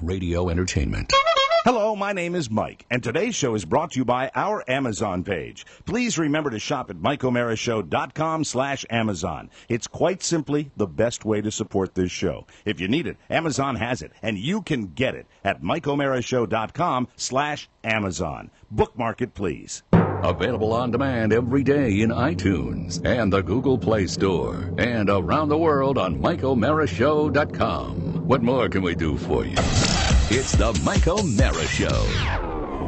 Radio Entertainment. Hello, my name is Mike, and today's show is brought to you by our Amazon page. Please remember to shop at MikeO'MaraShow.com/Amazon. It's quite simply the best way to support this show. If you need it, Amazon has it, and you can get it at MikeO'MaraShow.com/Amazon. Bookmark it, please. Available on demand every day in iTunes and the Google Play Store, and around the world on MikeO'MaraShow.com. What more can we do for you? It's the Mike O'Mara Show.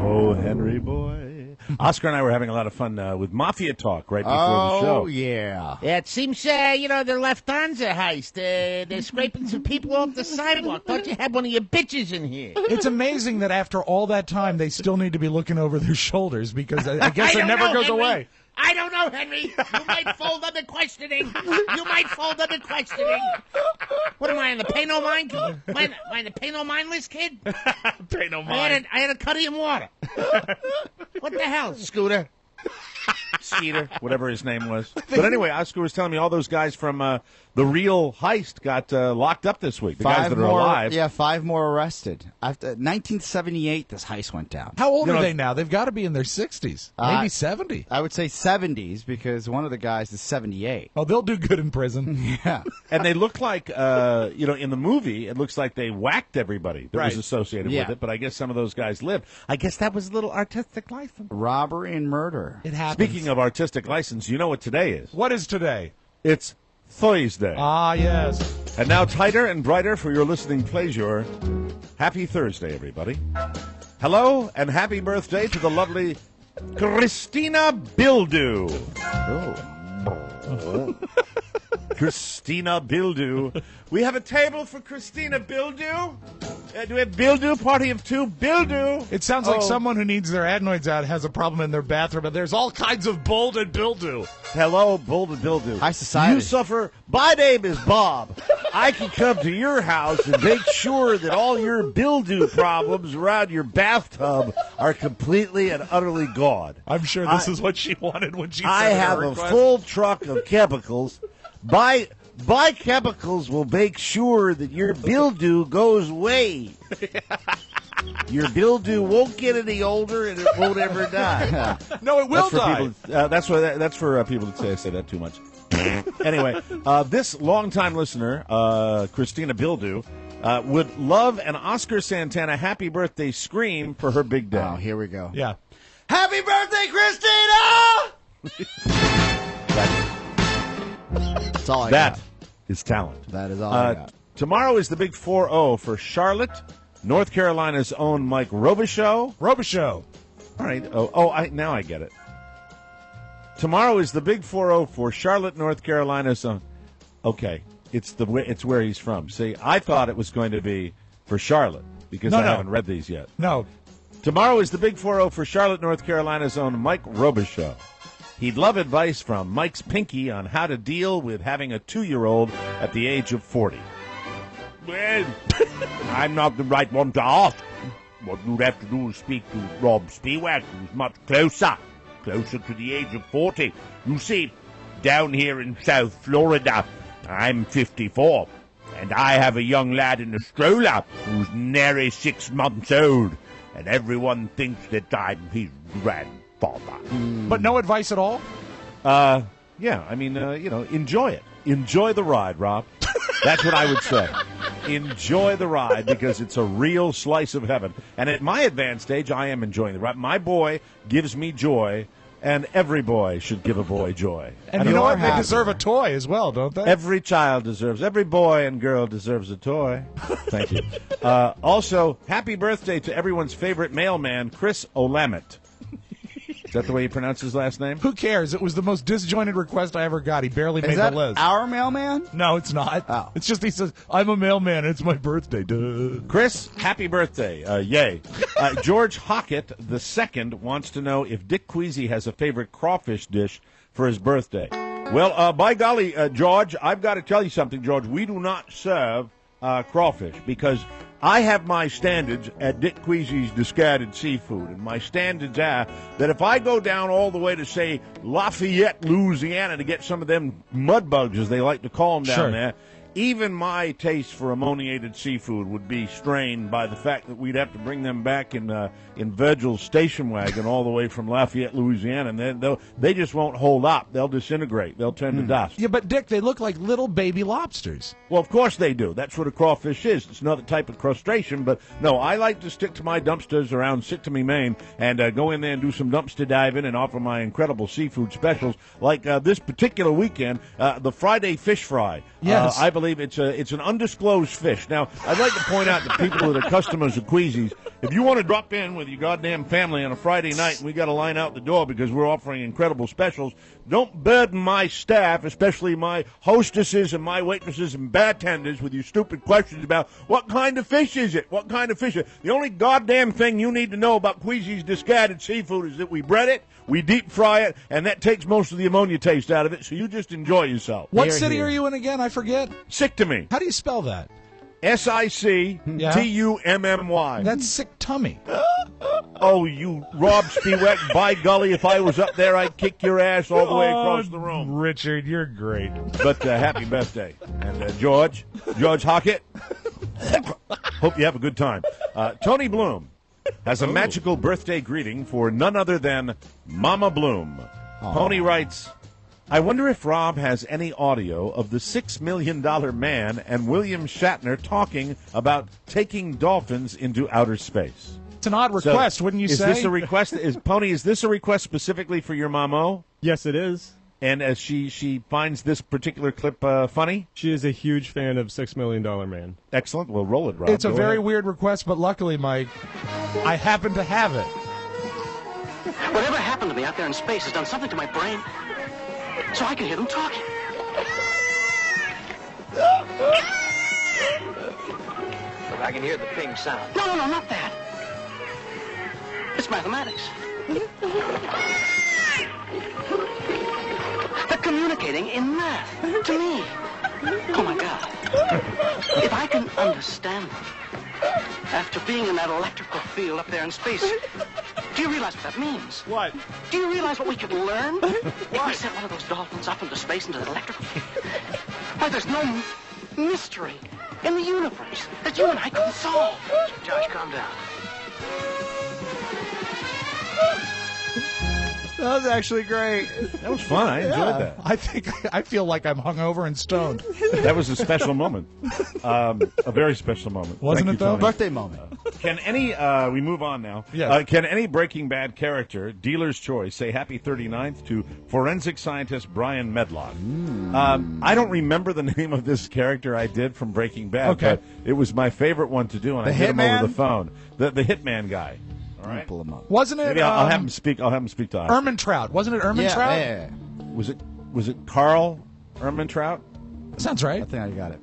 Oh, Henry boy. Oscar and I were having a lot of fun with Mafia Talk right before the show. Oh, yeah. Yeah, it seems, the Lufthansa heist. They're scraping some people off the sidewalk. Thought you had one of your bitches in here. It's amazing that after all that time, they still need to be looking over their shoulders because I guess it never goes away. I don't know, Henry. You might fold under questioning. What am I, on the pay no mind? Am I on the pay no mind list, kid? Pay no mind. I had a cut of your water. What the hell, Scooter? Skeeter, whatever his name was. But anyway, Oscar was telling me all those guys from the real heist got locked up this week. The guys that are alive. Yeah, 5 more arrested. After 1978, this heist went down. How old are they now? They've got to be in their 60s, maybe 70. I would say 70s because one of the guys is 78. Oh, they'll do good in prison. Yeah. And they look like, in the movie, it looks like they whacked everybody that was associated with it. But I guess some of those guys lived. I guess that was a little artistic license. Robbery and murder. It happens. Speaking of artistic license, you know what today is? What is today? It's Thursday. Ah, yes. And now tighter and brighter for your listening pleasure. Happy Thursday, everybody. Hello and happy birthday to the lovely Christina Bildu. Oh. Christina Bildu. We have a table for Christina Bildu. Do we have Bildu? Party of 2? Bildu. It sounds like someone who needs their adenoids out has a problem in their bathroom, and there's all kinds of bold and bildew. Hello, bold and bildew. High society. You suffer. My name is Bob. I can come to your house and make sure that all your bildew problems around your bathtub are completely and utterly gone. I'm sure this is what she wanted when she said I have a full truck of chemicals. My chemicals will make sure that your bildew goes away. Your bildew won't get any older, and it won't ever die. No, it will die. That's for people that say that too much. Anyway, this longtime listener, Christina Bildu, would love an Oscar Santana happy birthday scream for her big day. Oh, here we go. Yeah. Happy birthday, Christina! That's all I got. That is talent. That is all I got. Tomorrow is the big 4-0 for Charlotte, North Carolina's own Mike Robichaux. Robichaux. All right. Now I get it. Tomorrow is the big 4-0 for Charlotte, North Carolina's own. Okay, it's where he's from. See, I thought it was going to be for Charlotte because I haven't read these yet. No. Tomorrow is the big 4-0 for Charlotte, North Carolina's own Mike Robichaux. He'd love advice from Mike's Pinky on how to deal with having a 2-year-old at the age of 40. Well, I'm not the right one to ask. What you'd have to do is speak to Rob Spiewak, who's much closer to the age of 40. You see, down here in South Florida, I'm 54, and I have a young lad in a stroller who's nary 6 months old, and everyone thinks that I'm his grandfather. But no advice at all? Yeah, I mean, enjoy it. Enjoy the ride, Rob. That's what I would say. Enjoy the ride because it's a real slice of heaven. And at my advanced age, I am enjoying the ride. My boy gives me joy, and every boy should give a boy joy. And you know what? They deserve a toy as well, don't they? Every boy and girl deserves a toy. Thank you. Also, happy birthday to everyone's favorite mailman, Chris Olamet. Is that the way you pronounce his last name? Who cares? It was the most disjointed request I ever got. He barely made the list. Our mailman? No, it's not. Oh. It's just he says, I'm a mailman. It's my birthday. Duh. Chris, happy birthday. Yay. George Hockett II wants to know if Dick Queasy has a favorite crawfish dish for his birthday. Well, by golly, George, I've got to tell you something, George. We do not serve crawfish because I have my standards at Dick Queasy's Discarded Seafood, and my standards are that if I go down all the way to, say, Lafayette, Louisiana to get some of them mud bugs, as they like to call them down there, even my taste for ammoniated seafood would be strained by the fact that we'd have to bring them back in Virgil's station wagon all the way from Lafayette, Louisiana, and they just won't hold up. They'll disintegrate. They'll turn to dust. Yeah, but Dick, they look like little baby lobsters. Well, of course they do. That's what a crawfish is. It's another type of crustacean, but no, I like to stick to my dumpsters around Sick-to-Me, Maine, and go in there and do some dumpster diving and offer my incredible seafood specials, like this particular weekend, the Friday fish fry. Yes. I believe it's an undisclosed fish. Now, I'd like to point out to people that are customers of Queasy's, if you want to drop in with your goddamn family on a Friday night and we got to line out the door because we're offering incredible specials, don't burden my staff, especially my hostesses and my waitresses and bartenders, with your stupid questions about what kind of fish is it? What kind of fish is it? The only goddamn thing you need to know about Queasy's discarded seafood is that we bread it, we deep fry it, and that takes most of the ammonia taste out of it, so you just enjoy yourself. What city are you in again? I forget. Sick-to-Me. How do you spell that? Sicktummy. That's sick tummy. Oh, you Rob Spiewak, by golly, if I was up there, I'd kick your ass all the way across the room. Richard, you're great. But happy birthday. And George Hockett, hope you have a good time. Tony Bloom has a magical birthday greeting for none other than Mama Bloom. Tony writes, I wonder if Rob has any audio of the $6 Million Man and William Shatner talking about taking dolphins into outer space. It's an odd request, wouldn't you say? Is this a request? Pony, is this a request specifically for your mamo? Yes, it is. And as she finds this particular clip funny? She is a huge fan of $6 Million Man. Excellent. Well, roll it, Rob. It's a very weird request, but luckily, Mike, I happen to have it. Whatever happened to me out there in space has done something to my brain, so I can hear them talking. I can hear the ping sound. No, not that. It's mathematics. They're communicating in math to me. Oh, my God. If I can understand them after being in that electrical field up there in space, do you realize what that means? What? Do you realize what we could learn if we sent one of those dolphins up into space into the electrical field? Why, there's no mystery in the universe that you and I couldn't solve. Josh, calm down. That was actually great. That was fun. I enjoyed that. I feel like I'm hungover and stoned. That was a special moment. A very special moment. Wasn't Thank it, you, though? Tony. Birthday moment. Can any, we move on now. Yes. Can any Breaking Bad character, dealer's choice, say happy 39th to forensic scientist Brian Medlock? I don't remember the name of this character I did from Breaking Bad, Okay. but it was my favorite one to do, and I did him Hitman? over the phone. The Hitman guy. All right. Pull him up. Wasn't it? Maybe I'll have him speak. I'll have him speak to us. Ermintrout. Wasn't it Ermintrout? Yeah. Was it Carl Ermintrout? Sounds I right. think I got it.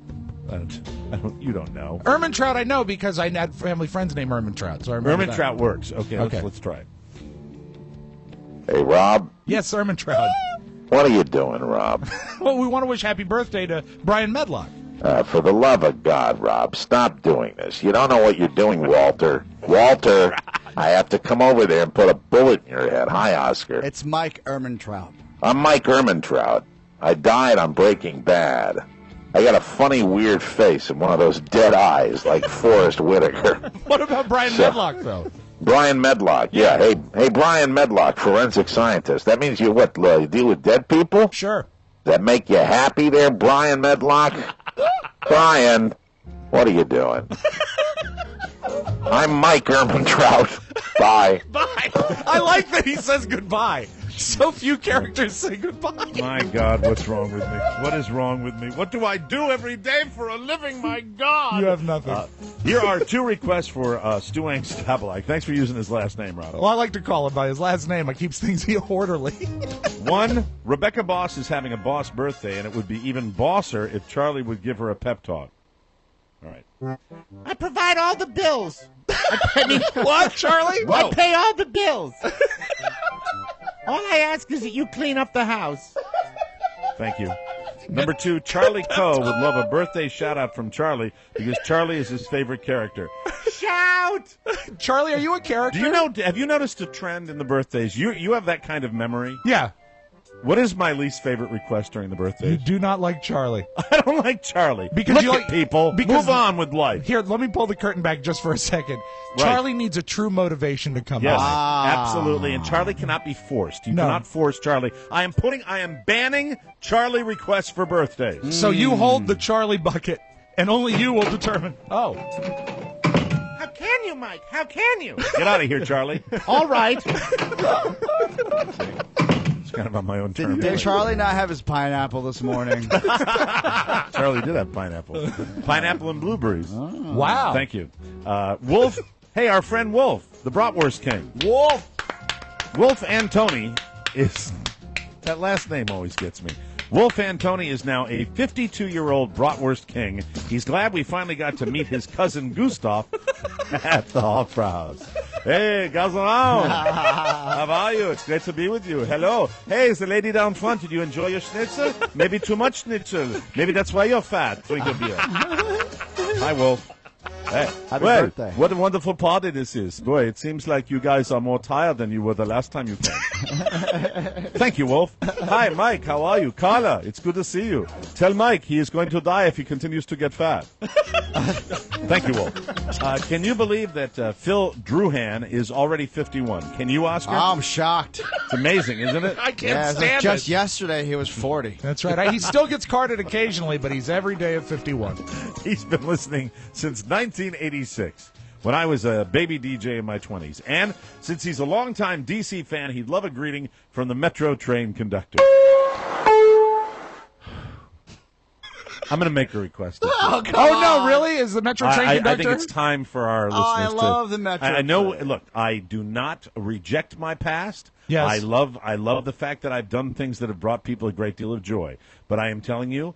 You don't know. Ermintrout, I know because I had family friends named Ermintrout. So I remember that. Ermintrout works. Okay, Okay. let's try it. Hey, Rob. Yes, Ermintrout. What are you doing, Rob? Well, we want to wish happy birthday to Brian Medlock. For the love of God, Rob, stop doing this. You don't know what you're doing, Walter. Walter, I have to come over there and put a bullet in your head. Hi, Oscar. It's Mike Ermintrout. I'm Mike Ermintrout. I died on Breaking Bad. I got a funny, weird face and one of those dead eyes like Forrest Whitaker. What about Brian Medlock, though? Brian Medlock, yeah. Hey, Brian Medlock, forensic scientist. That means you deal with dead people? Sure. Does that make you happy there, Brian Medlock? Brian, what are you doing? I'm Mike Ermintrout. Bye. Bye. I like that he says goodbye. So few characters say goodbye. My God, what's wrong with me? What is wrong with me? What do I do every day for a living? My God. You have nothing. Here are two requests for Stuang Stabalak. Thanks for using his last name, Rob. Well, I like to call him by his last name. It keeps things orderly. One, Rebecca Boss is having a boss birthday, and it would be even bosser if Charlie would give her a pep talk. All right. I provide all the bills. What, Charlie? I pay all the bills. All I ask is that you clean up the house. Thank you. Number two, Charlie Coe would love a birthday shout-out from Charlie because Charlie is his favorite character. Shout! Charlie, are you a character? Have you noticed a trend in the birthdays? You have that kind of memory? Yeah. What is my least favorite request during the birthday? You do not like Charlie. I don't like Charlie. Because Look you at like people. because- Move on with life. Here, let me pull the curtain back just for a second. Right. Charlie needs a true motivation to come Yes, out. absolutely. And Charlie cannot be forced. You No. cannot force Charlie. I am banning Charlie requests for birthdays. So you hold the Charlie bucket, and only you will determine. Oh. How can you, Mike? How can you? Get out of here, Charlie. All right. It's kind of on my own terms. Did Charlie not have his pineapple this morning? Charlie did have pineapple. Pineapple and blueberries. Wow. Thank you. Wolf. Hey, our friend Wolf, the Bratwurst King. Wolf. Wolf Antoni is... That last name always gets me. Wolf Antoni is now a 52-year-old Bratwurst King. He's glad we finally got to meet his cousin Gustav at the Opera House. Hey, Gazan! How are you? It's great to be with you. Hello. Hey, is the lady down front? Did you enjoy your schnitzel? Maybe too much schnitzel. Maybe that's why you're fat. Drink your beer. Hi, Wolf. Hey, Happy well, birthday. what a wonderful party this is. Boy, it seems like you guys are more tired than you were the last time you came. Thank you, Wolf. Hi, Mike. How are you? Carla, it's good to see you. Tell Mike he is going to die if he continues to get fat. Thank you, Wolf. Can you believe that Phil Druhan is already 51? Can you, Oscar? I'm shocked. It's amazing, isn't it? I can't Yeah, stand just it. yesterday he was 40. That's right. He still gets carded occasionally, but he's every day at 51. He's been listening since 1986, when I was a baby DJ in my 20s. And since he's a longtime DC fan, he'd love a greeting from the Metro train conductor. I'm going to make a request. Oh, Oh, no, really? Is the Metro train I conductor? think it's time for our listeners I to... love the Metro I know, train. look, I do not reject my past. Yes. I love the fact that I've done things that have brought people a great deal of joy. But I am telling you,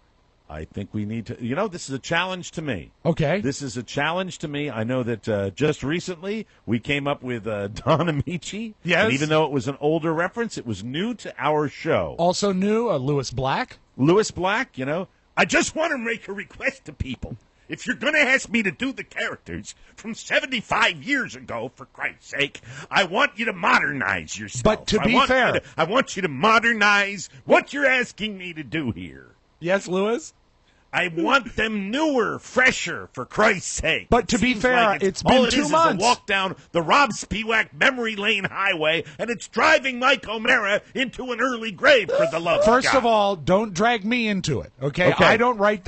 I think we need to... You know, this is a challenge to me. Okay. This is a challenge to me. I know that just recently we came up with Don Amici. Yes. And even though it was an older reference, it was new to our show. Also new, Lewis Black. Lewis Black, you know. I just want to make a request to people. If you're going to ask me to do the characters from 75 years ago, for Christ's sake, I want you to modernize yourself. But to be fair... I want you to modernize what you're asking me to do here. Yes, Lewis? I want them newer, fresher, for Christ's sake. But to It be seems fair, like it's all been it 2 is months. Is a walk down the Rob Spiewak Memory Lane Highway, and it's driving Mike O'Mara into an early grave, for the love First of God. of all, don't drag me into it, okay? Okay. I don't write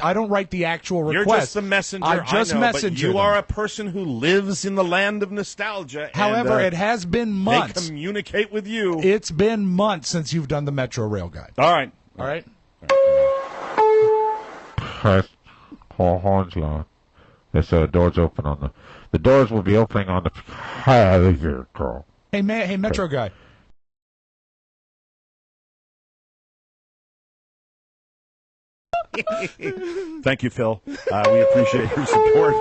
the actual request. You're just the messenger. I just know, messenger but you them. are a person who lives in the land of nostalgia. However, and, it has been they months. communicate with you. It's been months since you've done the Metro Rail Guide. All right. All right? Horns on. Yes, doors open on the doors will be opening on the vehicle. Hey, Metro guy. Thank you, Phil. We appreciate your support.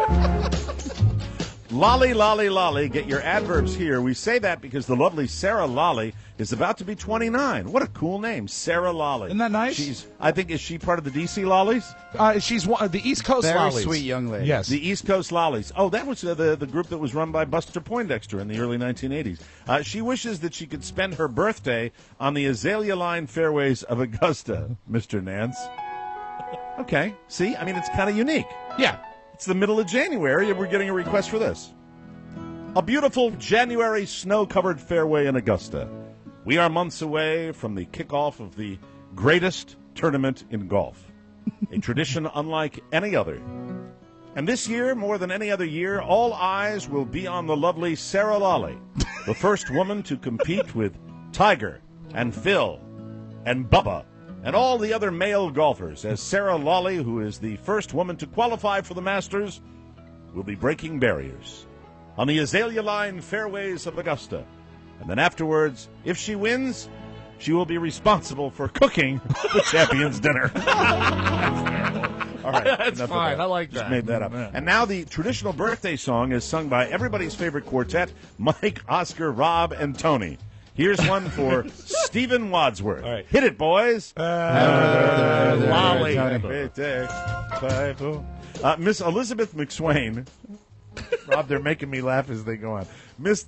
Lolly, lolly, lolly, get your adverbs here. We say that because the lovely Sarah Lolly is about to be 29. What a cool name, Sarah Lolly. Isn't that nice? Is she part of the DC Lollies? She's one of the East Coast Very Lollies. sweet young lady. Yes. The East Coast Lollies. Oh, that was the group that was run by Buster Poindexter in the early 1980s. She wishes that she could spend her birthday on the Azalea Line fairways of Augusta, Mr. Nance. Okay. See? I mean, it's kind of unique. Yeah. It's the middle of January, and we're getting a request for this. A beautiful January snow-covered fairway in Augusta. We are months away from the kickoff of the greatest tournament in golf, a tradition unlike any other. And this year, more than any other year, all eyes will be on the lovely Sarah Lolly, the first woman to compete with Tiger and Phil and Bubba and all the other male golfers, as Sarah Lolly, who is the first woman to qualify for the Masters, will be breaking barriers on the Azalea Line fairways of Augusta. And then afterwards, if she wins, she will be responsible for cooking the champions' dinner. All right, That's enough of fine. that. I like Just that. made that up. Yeah. And now the traditional birthday song is sung by everybody's favorite quartet, Mike, Oscar, Rob, and Tony. Here's one for Stephen Wadsworth. All right. Hit it, boys. Lolly. Miss Elizabeth McSwain Rob, they're making me laugh as they go on. Miss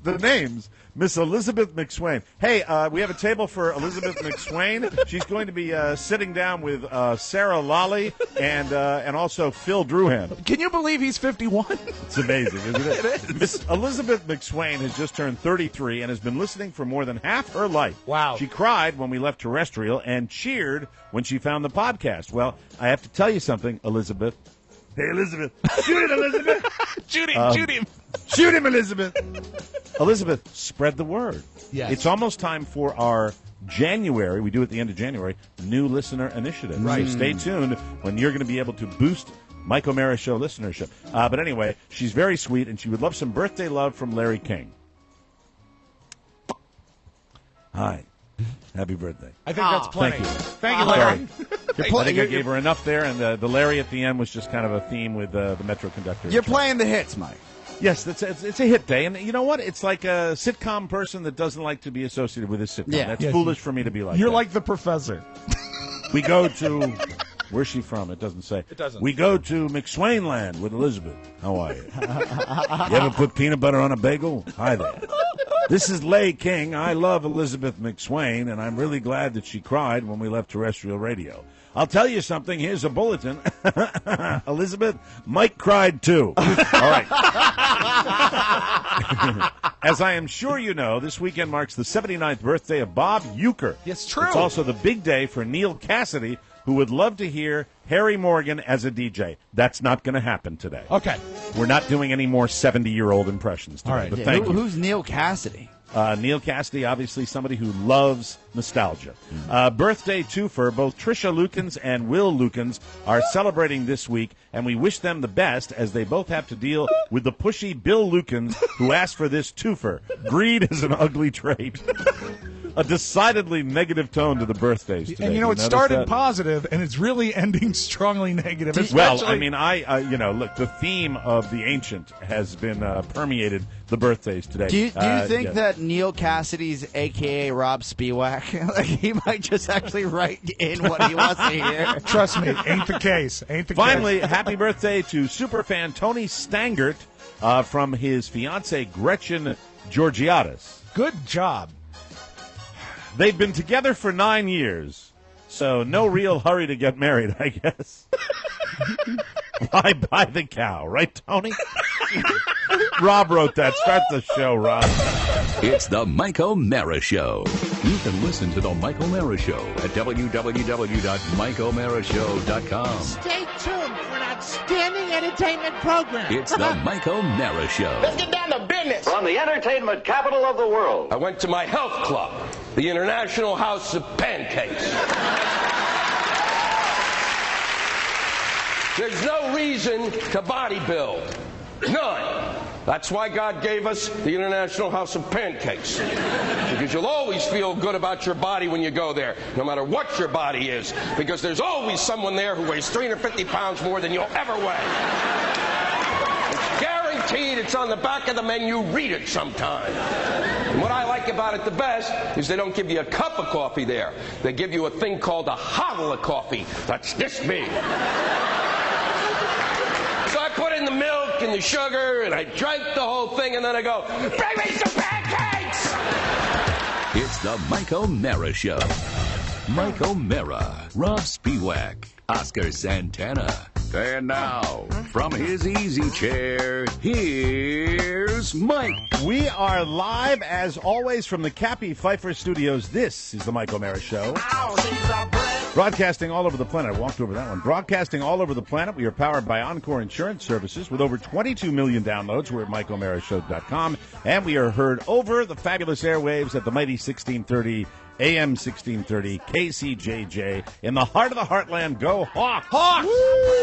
Elizabeth McSwain. Hey, we have a table for Elizabeth McSwain. She's going to be sitting down with Sarah Lally and also Phil Druhan. Can you believe he's 51? It's amazing, isn't it? It is. Miss Elizabeth McSwain has just turned 33 and has been listening for more than half her life. Wow. She cried when we left terrestrial and cheered when she found the podcast. Well, I have to tell you something, Elizabeth. Hey, Elizabeth. Shoot it, Elizabeth. Shoot him, shoot him. Shoot him, Elizabeth. Elizabeth, spread the word. Yes. It's almost time for our January, we do at the end of January, new listener initiative. Right. So stay tuned when you're going to be able to boost Mike O'Mara Show listenership. But anyway, she's very sweet, and she would love some birthday love from Larry King. Hi. Happy birthday. I think that's plenty. Thank you, Larry. I think I gave her enough there, and the Larry at the end was just kind of a theme with the Metro Conductor. You're playing the hits, Mike. Yes, it's a hit day, and you know what? It's like a sitcom person that doesn't like to be associated with this sitcom. Yeah. That's Yes. foolish for me to be like You're that. like the professor. We go to... Where's she from? It doesn't say. It doesn't. We go to McSwain Land with Elizabeth. How are you? You ever put peanut butter on a bagel? Hi there. This is Lay King. I love Elizabeth McSwain, and I'm really glad that she cried when we left terrestrial radio. I'll tell you something. Here's a bulletin. Elizabeth, Mike cried too. All right. As I am sure you know, this weekend marks the 79th birthday of Bob Uecker. Yes, true. It's also the big day for Neil Cassidy, who would love to hear Harry Morgan as a DJ. That's not going to happen today. Okay. We're not doing any more 70-year-old impressions today. All right. But Yeah, thank you. who's Neil Cassidy? Neil Cassidy, obviously somebody who loves nostalgia. Birthday twofer, both Trisha Lukens and Will Lukens are celebrating this week, and we wish them the best as they both have to deal with the pushy Bill Lukens who asked for this twofer. Greed is an ugly trait. A decidedly negative tone to the birthdays today. And you know, You it notice started that? positive, and it's really ending strongly negative. Well, especially- I mean, look, the theme of the ancient has been permeated the birthdays today. Do you think yeah. that Neil Cassidy's a.k.a. Rob Spiewak, like he might just actually write in what he wants to hear? Trust me, ain't the case. Ain't the Finally, case. happy birthday to superfan Tony Stangert from his fiancee Gretchen Georgiadis. Good job. They've been together for 9 years, so no real hurry to get married, I guess. Why buy the cow, right, Tony? Rob wrote that. Start the show, Rob. It's the Mike O'Mara Show. You can listen to the Mike O'Mara Show at www.mikeomarashow.com. Stay tuned for an outstanding entertainment program. It's the Mike O'Mara Show. Get down to business. From the entertainment capital of the world. I went to my health club, the International House of Pancakes. There's no reason to bodybuild. None. That's why God gave us the International House of Pancakes. Because you'll always feel good about your body when you go there, no matter what your body is. Because there's always someone there who weighs 350 pounds more than you'll ever weigh. It's guaranteed. It's on the back of the menu. Read it sometime. And what I like about it the best is they don't give you a cup of coffee there. They give you a thing called a hoddle of coffee. That's this big. So I put in the milk and the sugar, and I drank the whole thing, and then I go, bring me some pancakes! It's the Mike O'Mara Show. Mike O'Mara, Rob Spiewak, Oscar Santana. And now, from his easy chair, here's Mike. We are live, as always, from the Cappy Pfeiffer Studios. This is the Mike O'Mara Show. Broadcasting all over the planet. I walked over that one. Broadcasting all over the planet. We are powered by Encore Insurance Services with over 22 million downloads. We're at MikeO'MaraShow.com. And we are heard over the fabulous airwaves at the mighty 1630 AM 1630 KCJJ in the heart of the heartland. Go Hawks! Hawks!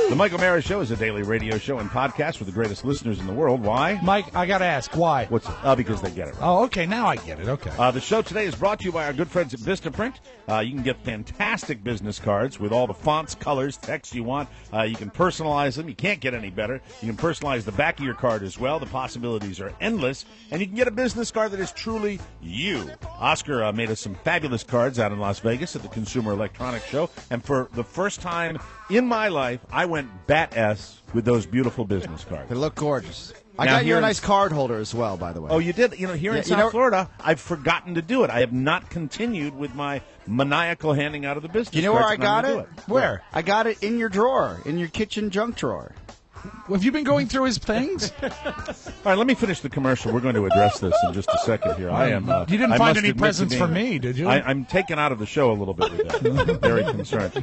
The Mike O'Mara Show is a daily radio show and podcast with the greatest listeners in the world. Why? Mike, I got to ask, why? What's because they get it right. Oh, okay, now I get it. Okay. The show today is brought to you by our good friends at Vistaprint. You can get fantastic business cards with all the fonts, colors, text you want. You can personalize them. You can't get any better. You can personalize the back of your card as well. The possibilities are endless. And you can get a business card that is truly you. Oscar made us some fabulous fabulous cards out in Las Vegas at the Consumer Electronics Show. And for the first time in my life, I went bat-ass with those beautiful business cards. They look gorgeous. I Now, got you here a in- nice card holder as well, by the way. Oh, you did? Here in South Florida, I've forgotten to do it. I have not continued with my maniacal handing out of the business You know where cards, I and I'm got gonna it? do Where? I got it in your drawer, in your kitchen junk drawer. Have you been going through his things? All right, let me finish the commercial. We're going to address this in just a second here. I am. You didn't I find must any admit to presents for being- me, did you? I'm taken out of the show a little bit with that. I'm very concerned.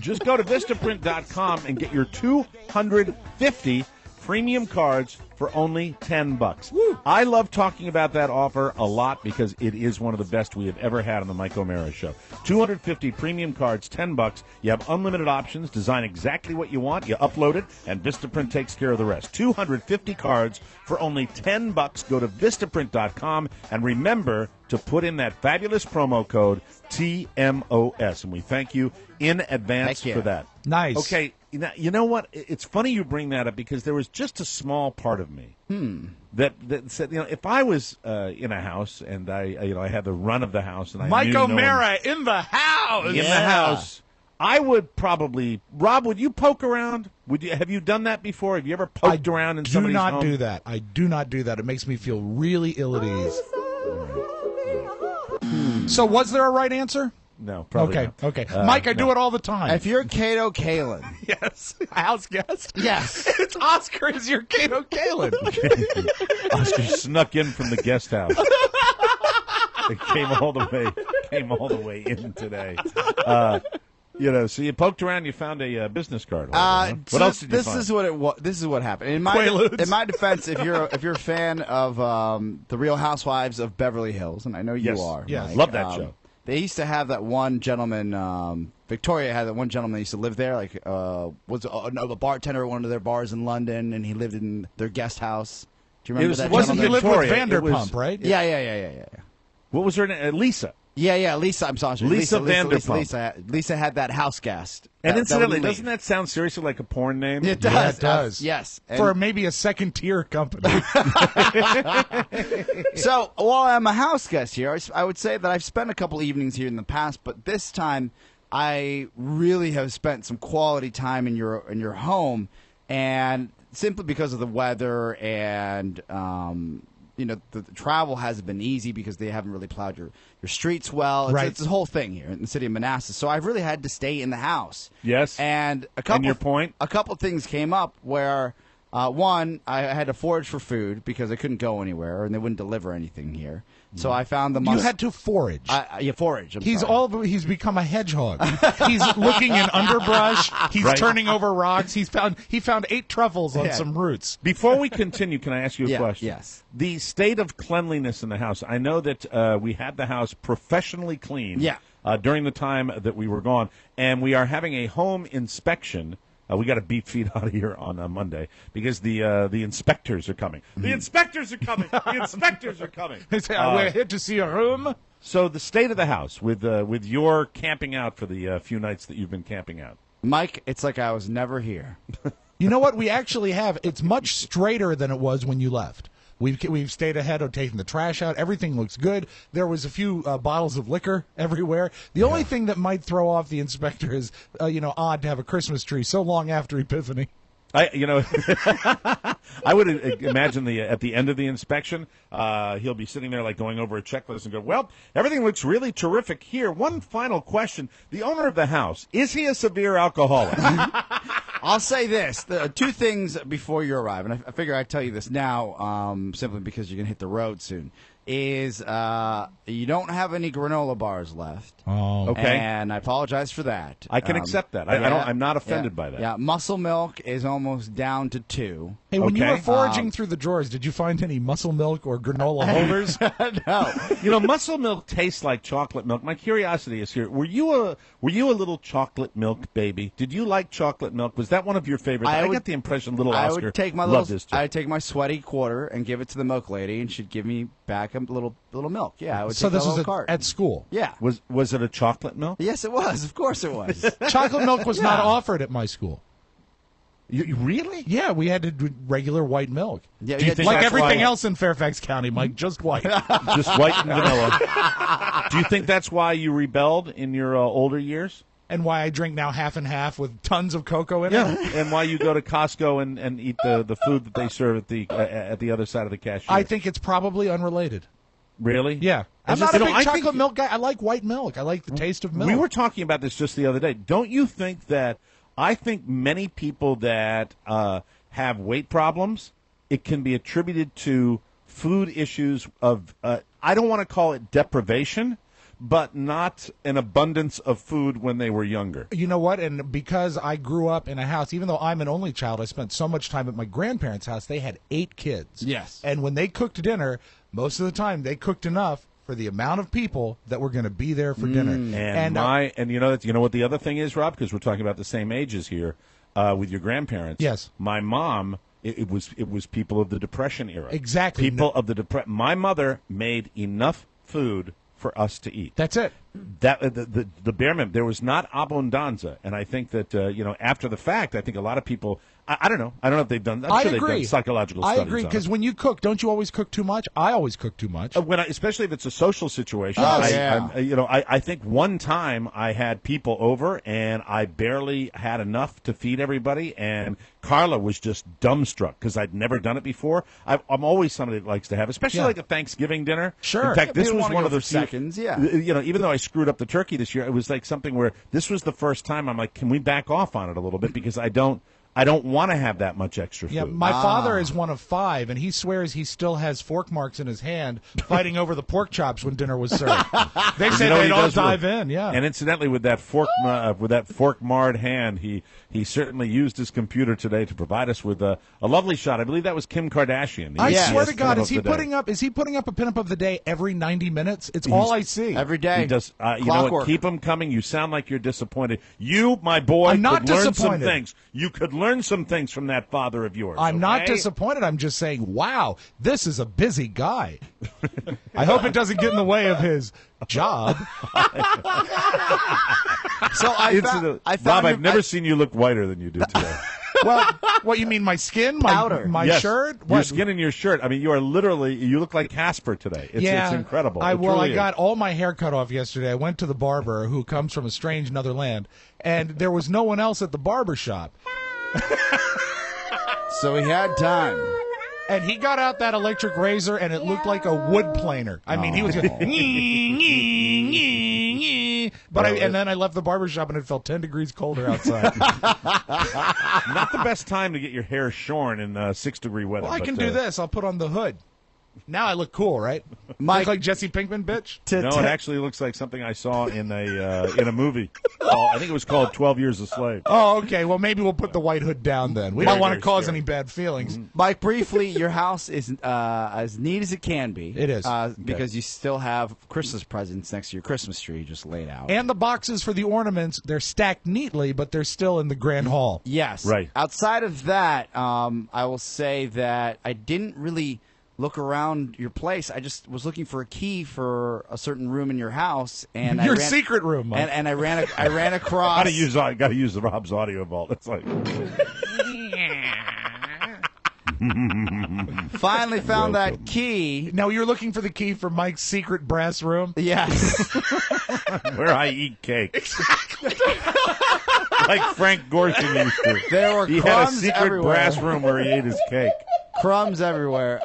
Just go to Vistaprint.com and get your 250 premium cards for only $10. I love talking about that offer a lot because it is one of the best we have ever had on the Mike O'Mara Show. 250 premium cards, $10. You have unlimited options, design exactly what you want. You upload it, and Vistaprint takes care of the rest. 250 cards for only $10. Go to Vistaprint.com and remember to put in that fabulous promo code TMOS, and we thank you in advance for that. Nice. Okay, you know what? It's funny you bring that up because there was just a small part of me that said, if I was in a house and I had the run of the house and I Mike knew no one- O'Mara in the house. in the house, I would probably. Rob, would you poke around? Have you done that before? Have you ever poked around in Do somebody's not home? do that. I do not do that. It makes me feel really ill at ease. So was there a right answer? No, probably Okay, not. okay. Mike, I do it all the time. If you're Kato Kalin. Yes. A house guest? Yes. It's Oscar as your Kato Kalin. Oscar snuck in from the guest house. It came all the way in today. So you poked around, you found a business card. What So else did you this find? This is what happened. In Quaaludes. my defense, if you're a fan of the Real Housewives of Beverly Hills, and I know you Yes. are, Yes. Mike, Love that show. They used to have that one gentleman. Victoria had that one gentleman that used to live there. Like was a bartender at one of their bars in London, and he lived in their guest house. Do you remember that? Wasn't he gentleman? lived with Victoria, it was- Vanderpump, right? Yeah. What was her name? Lisa. Yeah, Lisa. I'm sorry, Lisa Vanderpump. Lisa had that house guest. And that incidentally, would leave. doesn't that sound seriously like a porn name? It does. Yeah, it does. Yes. For maybe a second-tier company. So while I'm a house guest here, I would say that I've spent a couple evenings here in the past, but this time I really have spent some quality time in your home, and simply because of the weather and the travel hasn't been easy because they haven't really plowed your streets well. Right. It's this whole thing here in the city of Manassas. So I've really had to stay in the house. Yes. And a couple things came up where one, I had to forage for food because I couldn't go anywhere and they wouldn't deliver anything here. So I found the You had to forage. forage. He's become a hedgehog. He's looking in underbrush. He's Right. turning over rocks. He found 8 truffles on some roots. Before we continue, can I ask you a question? Yes. The state of cleanliness in the house. I know that we had the house professionally cleaned Yeah. during the time that we were gone, and we are having a home inspection. We got a beat feed out of here on Monday because the inspectors are coming. The inspectors are coming. The inspectors are coming. They say, we're here to see a room. So the state of the house with your camping out for the few nights that you've been camping out. Mike, it's like I was never here. You know what? We actually have. It's much straighter than it was when you left. We've stayed ahead of taking the trash out. Everything looks good. There was a few bottles of liquor everywhere. The only thing that might throw off the inspector is, odd to have a Christmas tree so long after Epiphany. I would imagine at the end of the inspection, he'll be sitting there like going over a checklist and go, well, everything looks really terrific here. One final question. The owner of the house, is he a severe alcoholic? I'll say this: the 2 things before you arrive, and I figure I'd tell you this now, simply because you're going to hit the road soon. Is you don't have any granola bars left. Oh, okay. And I apologize for that. I can accept that. I'm not offended by that. Yeah, muscle milk is almost down to 2. Hey, when you Okay. were foraging through the drawers, did you find any muscle milk or granola holders? No. Muscle milk tastes like chocolate milk. My curiosity is here. Were you a little chocolate milk baby? Did you like chocolate milk? Was that one of your favorites? I get the impression little I Oscar would take my loved this too. I'd take my sweaty quarter and give it to the milk lady, and she'd give me back a little milk. Yeah, I would So take this that was little cart. at school. Yeah. Was it a chocolate milk? Yes, it was. Of course it was. Chocolate milk was not offered at my school. You really? Yeah, we had to do regular white milk. Yeah, Do you think like that's everything why- else in Fairfax County, Mike, just white. Just white and vanilla. Do you think that's why you rebelled in your older years? And why I drink now half and half with tons of cocoa in it. And why you go to Costco and eat the food that they serve at the other side of the cashier? I think it's probably unrelated. Really? Yeah. I'm just- not a you know, big I think- chocolate milk guy. I like white milk. I like the taste of milk. We were talking about this just the other day. Don't you think that I think many people that have weight problems, it can be attributed to food issues of, I don't want to call it deprivation, but not an abundance of food when they were younger. You know what? And because I grew up in a house, even though I'm an only child, I spent so much time at my grandparents' house. They had 8 kids. Yes. And when they cooked dinner, most of the time they cooked enough for the amount of people that were going to be there for dinner. And you know what the other thing is, Rob, because we're talking about the same ages here with your grandparents. Yes. My mom, it was people of the Depression era. Exactly. People of the Depression. My mother made enough food for us to eat. That's it. That the bare minimum. There was not abundanza, and I think that after the fact, I think a lot of people. I don't know. I don't know if they've done. I'm sure agree. they've done psychological I studies. agree on because it. when you cook, don't you always cook too much? I always cook too much. Especially if it's a social situation. Oh, I think one time I had people over and I barely had enough to feed everybody, and Carla was just dumbstruck because I'd never done it before. I'm always somebody that likes to have, especially like a Thanksgiving dinner. Sure. In fact, Yeah, this we was wanna one go of the for seconds, yeah. Even though I screwed up the turkey this year, it was like something where this was the first time I'm like, can we back off on it a little bit because I don't want to have that much extra food. Yeah, my father is one of 5, and he swears he still has fork marks in his hand fighting over the pork chops when dinner was served. They say they'd all dive in, yeah. And incidentally, with that fork marred hand, he certainly used his computer today to provide us with a lovely shot. I believe that was Kim Kardashian. I swear to God, Pinup is he of the day. putting up a pinup of the day every 90 minutes? It's all I see. Every day. He does. You know what? Keep them coming. You sound like you're disappointed. You, my boy, I'm not could learn some disappointed. things. You could learn some things from that father of yours. I'm not okay? disappointed. I'm just saying, wow, this is a busy guy. I hope it doesn't get in the way of his job. So I found Rob, I've never seen you look whiter than you do today. Well, what you mean, my skin, my Yes. shirt, your what? skin and your shirt. I mean, you are literally. You look like Casper today. It's incredible. I It truly got is. all my hair cut off yesterday. I went to the barber, who comes from a strange another land, and there was no one else at the barber shop. So he had time. And he got out that electric razor, and it looked like a wood planer. I mean, he was just... But and then I left the barber shop, and it felt 10 degrees colder outside. Not the best time to get your hair shorn in 6-degree weather. Well, I but, can do this. I'll put on the hood. Now I look cool, right? Mike, look like Jesse Pinkman, bitch? No, it actually looks like something I saw in a movie. I think it was called 12 Years a Slave. Oh, okay. Well, maybe we'll put the white hood down then. We don't want to very cause scary. any bad feelings. Mike, briefly, your house is as neat as it can be. It is. Because you still have Christmas presents next to your Christmas tree just laid out. And the boxes for the ornaments, they're stacked neatly, but they're still in the grand hall. Yes. Right. Outside of that, I will say that I didn't really look around your place. I just was looking for a key for a certain room in your house, and Your secret room, Mike. and I ran across. Got to use the Rob's audio vault. It's like Finally found that key. Now you're looking for the key for Mike's secret brass room? Yes. where I eat cake. Like Frank Gorshin used to. There were he crumbs had a secret everywhere. brass room where he ate his cake. Crumbs everywhere.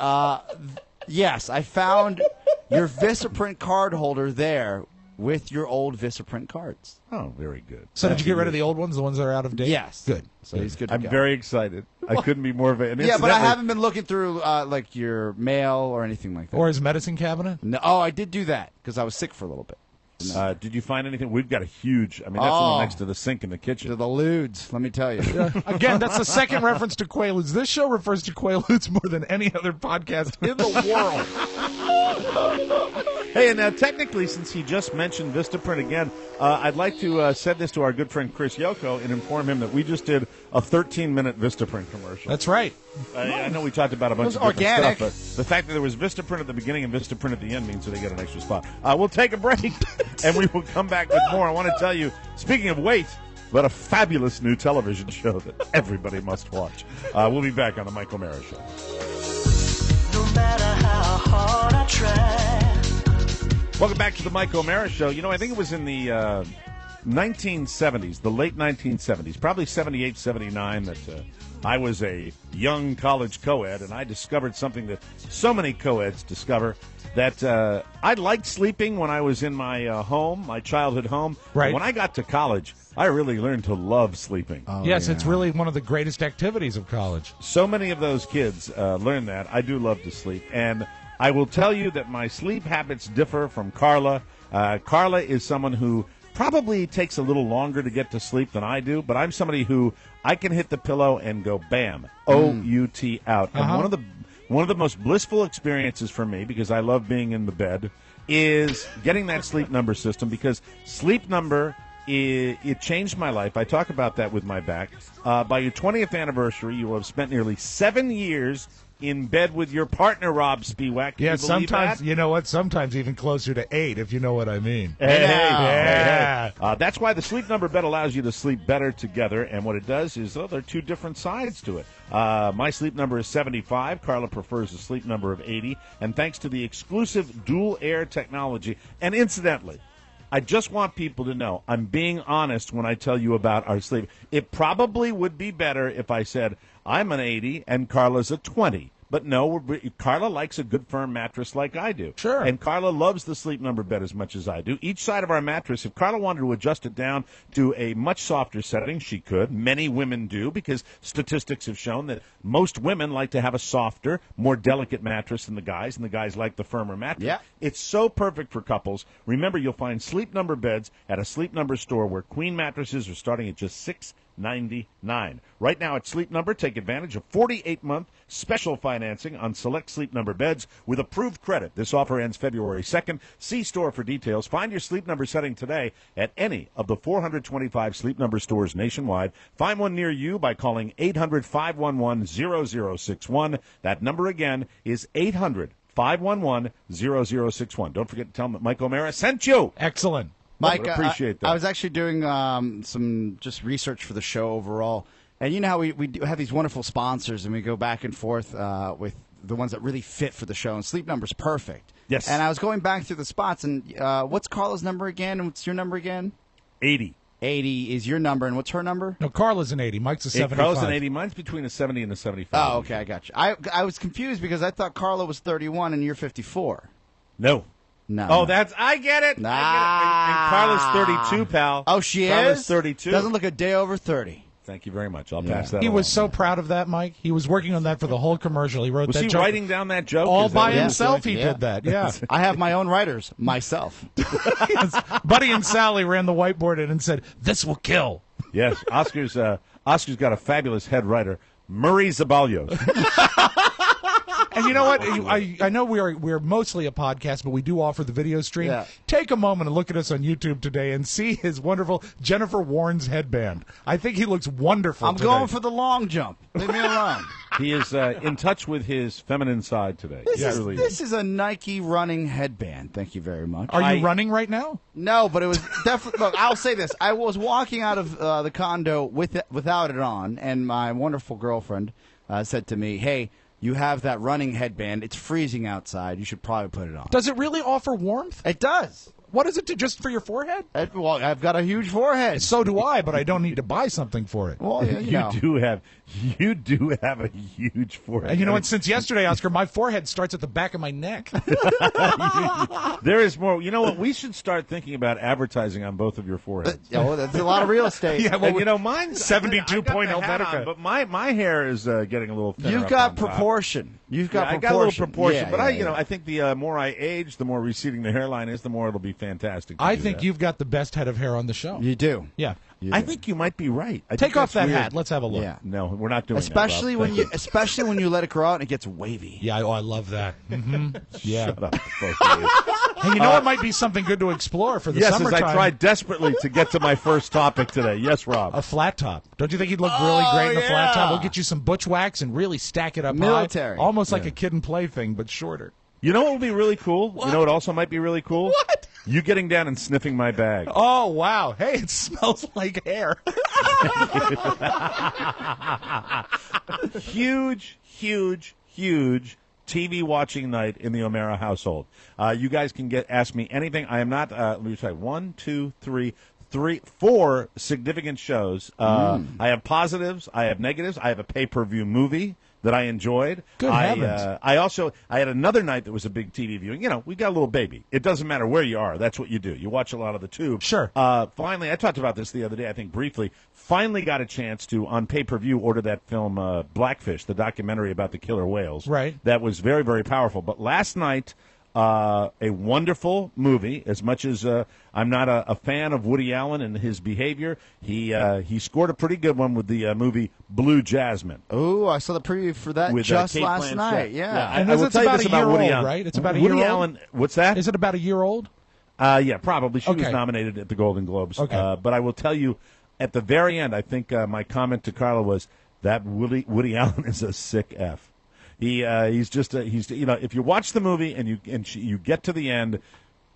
Yes, I found your Vistaprint card holder there with your old Vistaprint cards. Oh, very good. So did you get rid of the old ones, the ones that are out of date? Yes. Good. So he's good to I'm go. very excited. I couldn't be more of a... and Yeah, but I incidentally- haven't been looking through like your mail or anything like that. Or his medicine cabinet? No, oh, I did do that because I was sick for a little bit. did you find anything? We've got a huge... I mean, that's the one next to the sink in the kitchen. To the lewds, let me tell you. Again, that's the second reference to Quaaludes. This show refers to Quaaludes more than any other podcast in the world. Hey, and technically, since he just mentioned Vistaprint again, I'd like to send this to our good friend Chris Yoko and inform him that we just did a 13-minute Vistaprint commercial. That's right. I know we talked about a bunch It of was different organic. stuff, but the fact that there was Vistaprint at the beginning and Vistaprint at the end means that they get an extra spot. We'll take a break, and we will come back with more. I want to tell you, speaking of weight, about a fabulous new television show that everybody must watch. We'll be back on the Mike O'Mara Show. No matter how hard I try. Welcome back to the Mike O'Mara Show. You know, I think it was in the 1970s, the late 1970s, probably 78, 79, that I was a young college co-ed, and I discovered something that so many co-eds discover, that I liked sleeping when I was in my home, my childhood home. Right. But when I got to college, I really learned to love sleeping. Yes, it's really one of the greatest activities of college. So many of those kids learn that. I do love to sleep. And I will tell you that my sleep habits differ from Carla. Carla is someone who probably takes a little longer to get to sleep than I do, but I'm somebody who I can hit the pillow and go bam, O-U-T out. And one of the most blissful experiences for me, because I love being in the bed, is getting that Sleep Number system, because Sleep Number, it changed my life. I talk about that with my back. By your 20th anniversary, you will have spent nearly 7 years in bed with your partner, Rob Spiewak. Yeah, sometimes, you know what? Sometimes even closer to 8, if you know what I mean. Hey. That's why the Sleep Number bed allows you to sleep better together, and what it does is, there are two different sides to it. My sleep number is 75. Carla prefers a sleep number of 80, and thanks to the exclusive dual air technology, and incidentally, I just want people to know I'm being honest when I tell you about our sleep. It probably would be better if I said I'm an 80 and Carla's a 20. But no, Carla likes a good firm mattress like I do. Sure. And Carla loves the Sleep Number bed as much as I do. Each side of our mattress, if Carla wanted to adjust it down to a much softer setting, she could. Many women do, because statistics have shown that most women like to have a softer, more delicate mattress than the guys, and the guys like the firmer mattress. Yeah. It's so perfect for couples. Remember, you'll find Sleep Number beds at a Sleep Number store where queen mattresses are starting at just $6.99. Right now at Sleep Number, take advantage of 48-month special financing on select Sleep Number beds with approved credit. This offer ends February 2nd. See store for details. Find your Sleep Number setting today at any of the 425 Sleep Number stores nationwide. Find one near you by calling 800-511-0061. That number again is 800-511-0061. Don't forget to tell them that Mike O'Mara sent you. Excellent. Mike, appreciate that. I was actually doing some just research for the show overall, and you know how we do have these wonderful sponsors, and we go back and forth with the ones that really fit for the show, and Sleep Number's perfect. Yes. And I was going back through the spots, and what's Carla's number again, and what's your number again? 80. 80 is your number, and what's her number? No, Carla's an 80. Mike's a 75. Carla's an 80. Mine's between a 70 and a 75. Oh, okay, I got you. I was confused because I thought Carla was 31 and you're 54. No. No. Oh, I get it. Nah. I get it. And Carla's 32, pal. Oh, she Carla's is? 32. Doesn't look a day over 30. Thank you very much. I'll pass that He along. was so proud of that, Mike. He was working on that for the whole commercial. He wrote Was that he joke writing down that joke? all Is that by what he was himself. doing? He did that. Yeah. I have my own writers, myself. Buddy and Sally ran the whiteboard in and said, "This will kill." Yes. Oscar's got a fabulous head writer, Murray Zabaglios. And you know what? I know we're mostly a podcast, but we do offer the video stream. Yeah. Take a moment and look at us on YouTube today and see his wonderful Jennifer Warren's headband. I think he looks wonderful. I'm going for the long jump. Leave me alone. He is in touch with his feminine side today. This is a Nike running headband. Thank you very much. Are you running right now? No, but it was definitely. Look, I'll say this: I was walking out of the condo without it on, and my wonderful girlfriend said to me, "Hey, you have that running headband. It's freezing outside. You should probably put it on." Does it really offer warmth? It does. What is it to just for your forehead? Well, I've got a huge forehead. So do I, but I don't need to buy something for it. Well, you do have a huge forehead. And you know what? Since yesterday, Oscar, my forehead starts at the back of my neck. There is more. You know what? We should start thinking about advertising on both of your foreheads. That's a lot of real estate. Yeah, well, and, you know, mine's 72.0 Medica. But my hair is getting a little thinner. You've got proportion. You've got proportion. I got a little proportion. Yeah, but yeah, I think the more I age, the more receding the hairline is, the more it'll be fantastic. I think you've got the best head of hair on the show. You do. Yeah. I think you might be right. Take off that hat. Let's have a look. Yeah. No, we're not doing especially that. Especially when you let it grow out and it gets wavy. Yeah, I love that. Mm-hmm. Yeah. Shut up, both of you. Hey, you know what might be something good to explore for the summertime? Yes, as I tried desperately to get to my first topic today. Yes, Rob. A flat top. Don't you think he'd look really great in a flat top? We'll get you some butch wax and really stack it up military. High. Almost like a kid and play thing, but shorter. You know what would be really cool? What? You know what also might be really cool? What? You getting down and sniffing my bag. Oh, wow. Hey, it smells like hair. Huge TV watching night in the O'Mara household. You guys can ask me anything. I am not, let me try, 4 significant shows. I have positives. I have negatives. I have a pay-per-view movie that I enjoyed. Good heavens. I had another night that was a big TV viewing. You know, we got a little baby. It doesn't matter where you are. That's what you do. You watch a lot of the tube. Sure. Finally, I talked about this the other day, I think briefly. Finally got a chance to, on pay-per-view, order that film Blackfish, the documentary about the killer whales. Right. That was very, very powerful. But last night, a wonderful movie. As much as I'm not a fan of Woody Allen and his behavior, he scored a pretty good one with the movie Blue Jasmine. Oh, I saw the preview for that With, just Kate last Blanchett. night. Yeah. And I will it's tell you about this a about year Woody old, Allen. right? It's about a Woody year old? Allen. What's that? Is it about a year old? Yeah, probably. She was Okay. nominated at the Golden Globes. Okay. But I will tell you, at the very end, I think my comment to Carla was that Woody Allen is a sick F. He's just if you watch the movie and you get to the end,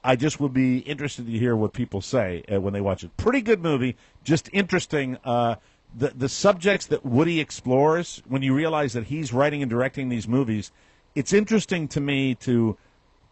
I just would be interested to hear what people say when they watch it. Pretty good movie, just interesting. The subjects that Woody explores, when you realize that he's writing and directing these movies, it's interesting to me to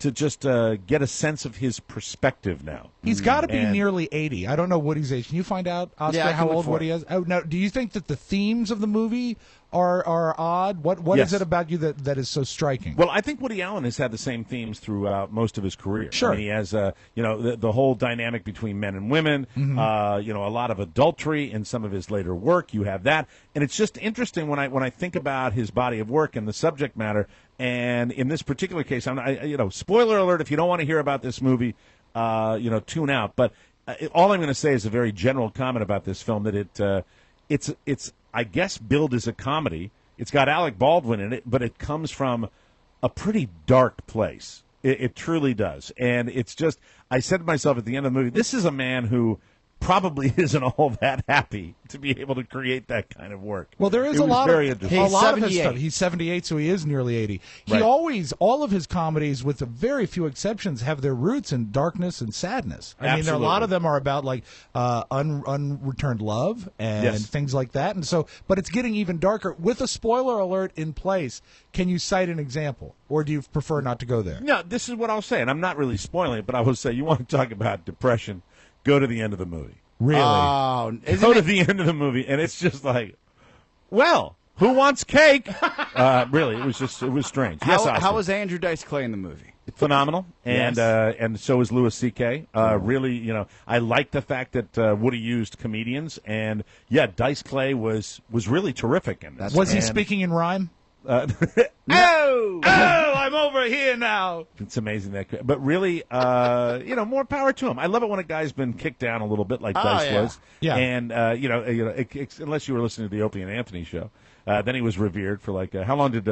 just get a sense of his perspective now. He's got to be And- nearly 80. I don't know Woody's age. Can you find out, Oscar, Yeah, I can how look old for Woody it. is? Oh, now, do you think that the themes of the movie are odd? What is Yes. it about you that is so striking? Well, I think Woody Allen has had the same themes throughout most of his career. Sure. I mean, he has, the whole dynamic between men and women, a lot of adultery in some of his later work. You have that. And it's just interesting when I think about his body of work and the subject matter. And in this particular case, spoiler alert, if you don't want to hear about this movie, tune out. But all I'm going to say is a very general comment about this film, that it's I guess, billed as a comedy. It's got Alec Baldwin in it, but it comes from a pretty dark place. It truly does. And it's just, I said to myself at the end of the movie, this is a man who probably isn't all that happy to be able to create that kind of work. Well, there is It a was lot very of interesting. a lot of his 78. stuff. He's 78, so he is nearly 80. He Right. always, all of his comedies, with a very few exceptions, have their roots in darkness and sadness. I mean, a lot of them are about like unreturned love and Yes. things like that. And so, but it's getting even darker. With a spoiler alert in place, can you cite an example, or do you prefer not to go there? No, this is what I'll say, and I'm not really spoiling it, but I will say, you want to talk about depression, go to the end of the movie. Really? Oh, Go to the end of the movie, and it's just like, well, who wants cake? Really, it was strange. Yes, Oscar. How was Andrew Dice Clay in the movie? Phenomenal, and Yes. and so is Louis C.K. Really, I like the fact that Woody used comedians, and Dice Clay was really terrific in this. Was he And, speaking in rhyme? Oh, I'm over here now. it's amazing that, but really, more power to him. I love it when a guy's been kicked down a little bit, like Dice yeah. was. Yeah. And unless you were listening to the Opie and Anthony show, then he was revered for like how long did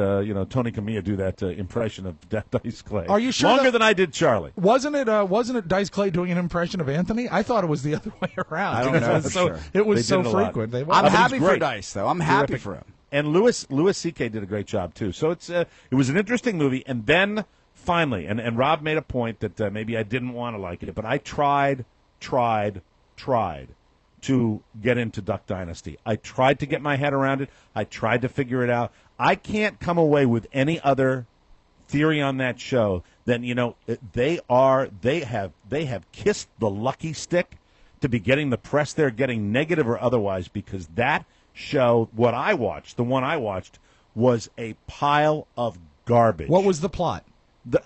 Tony Camilla do that impression of Dice Clay? Are you sure longer that- than I did Charlie? Wasn't it Dice Clay doing an impression of Anthony? I thought it was the other way around. I don't know It was for so, sure. It was They so did it a lot. frequent. They I'm he's happy for great. Dice, though. I'm happy Terrific. for him. And Louis C.K. did a great job too. So it was an interesting movie. And then finally, and Rob made a point that maybe I didn't want to like it, but I tried to get into Duck Dynasty. I tried to get my head around it. I tried to figure it out. I can't come away with any other theory on that show than they have kissed the lucky stick to be getting the press they're getting, negative or otherwise, because that show, the one I watched, was a pile of garbage. What was the plot? The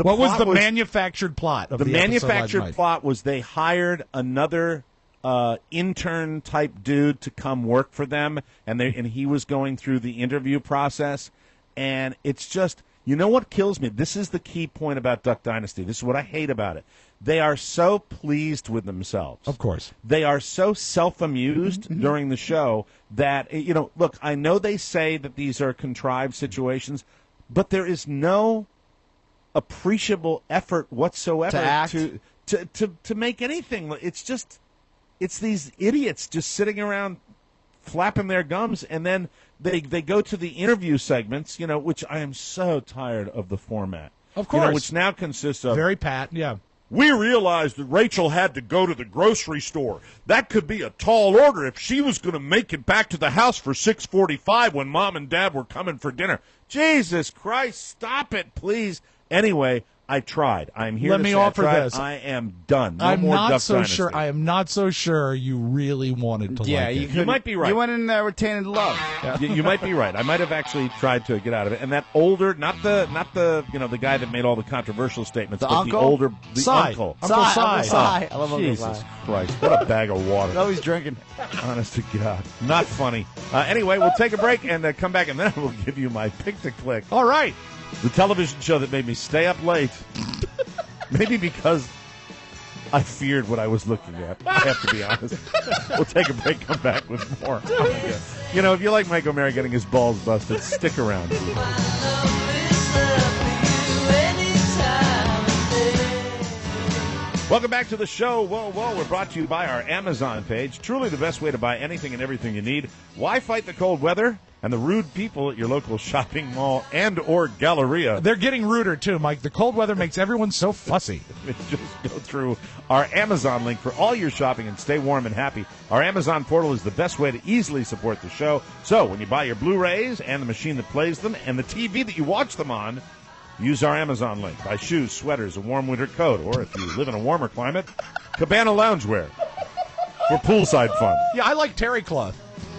What was plot the manufactured plot of the the episode last manufactured night? plot was they hired another intern type dude to come work for them, and he was going through the interview process, and it's just, what kills me? This is the key point about Duck Dynasty. This is what I hate about it. They are so pleased with themselves. Of course. They are so self-amused during the show that, look, I know they say that these are contrived situations, but there is no appreciable effort whatsoever To act? to make anything. It's these idiots just sitting around flapping their gums, and then they go to the interview segments, which I am so tired of the format. Of course. Which now consists of Very pat, yeah. We realized that Rachel had to go to the grocery store. That could be a tall order if she was going to make it back to the house for 6:45 when Mom and Dad were coming for dinner. Jesus Christ, stop it, please. Anyway, I tried. I'm here Let to me say offer I tried. this. I am done. No I'm more not Duck so Dynasty. sure. I am not so sure you really wanted to Yeah, like it. You might be right. You went in there with tainted love. You might be right. I might have actually tried to get out of it. And that older, not the the guy that made all the controversial statements, The but uncle? the older, the Cy. uncle. Uncle Cy. Uncle Cy. I love Uncle Jesus Cy. Christ, what a bag of water. Oh, he's drinking. Honest to God. Not funny. Anyway, we'll take a break and come back, and then we'll give you my pick to click. All right. The television show that made me stay up late. Maybe because I feared what I was looking at. I have to be honest. We'll take a break, come back with more. You know, if you like Mike O'Mara getting his balls busted, stick around. Welcome back to the show. Whoa, whoa. We're brought to you by our Amazon page. Truly the best way to buy anything and everything you need. Why fight the cold weather and the rude people at your local shopping mall and or Galleria? They're getting ruder, too, Mike. The cold weather makes everyone so fussy. Just go through our Amazon link for all your shopping and stay warm and happy. Our Amazon portal is the best way to easily support the show. So when you buy your Blu-rays and the machine that plays them and the TV that you watch them on, use our Amazon link. Buy shoes, sweaters, a warm winter coat, or if you live in a warmer climate, Cabana loungewear for poolside fun. Yeah, I like terry cloth.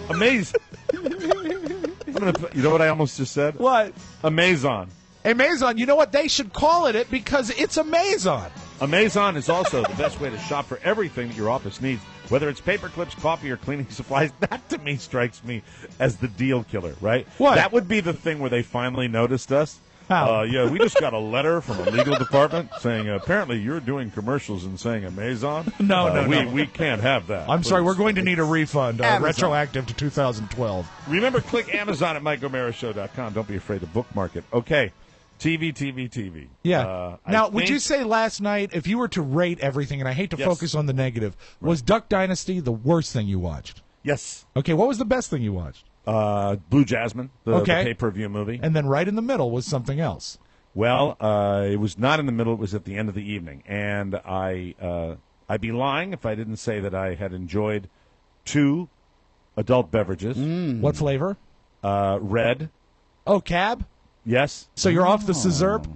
Amazing. You know what I almost just said? What? Amazon. Amazon, you know what? They should call it because it's Amazon. Amazon is also the best way to shop for everything that your office needs, whether it's paper clips, coffee, or cleaning supplies. That, to me, strikes me as the deal killer, right? What? That would be the thing where they finally noticed us. How? Yeah, we just got a letter from a legal department saying apparently you're doing commercials and saying Amazon. No. We can't have that. I'm sorry, Please. we're going to need a refund, Amazon. retroactive to 2012. Remember, click Amazon at MikeO'MaraShow.com. Don't be afraid to bookmark it. Okay, TV. Yeah. Would you say last night, if you were to rate everything, and I hate to Yes. focus on the negative, was Duck Dynasty the worst thing you watched? Yes. Okay, what was the best thing you watched? Blue Jasmine, the pay-per-view movie. And then right in the middle was something else. Well, it was not in the middle. It was at the end of the evening. And I'd be lying if I didn't say that I had enjoyed 2 adult beverages. What flavor? Red. Oh, Cab? Yes. So you're off the Scissorp?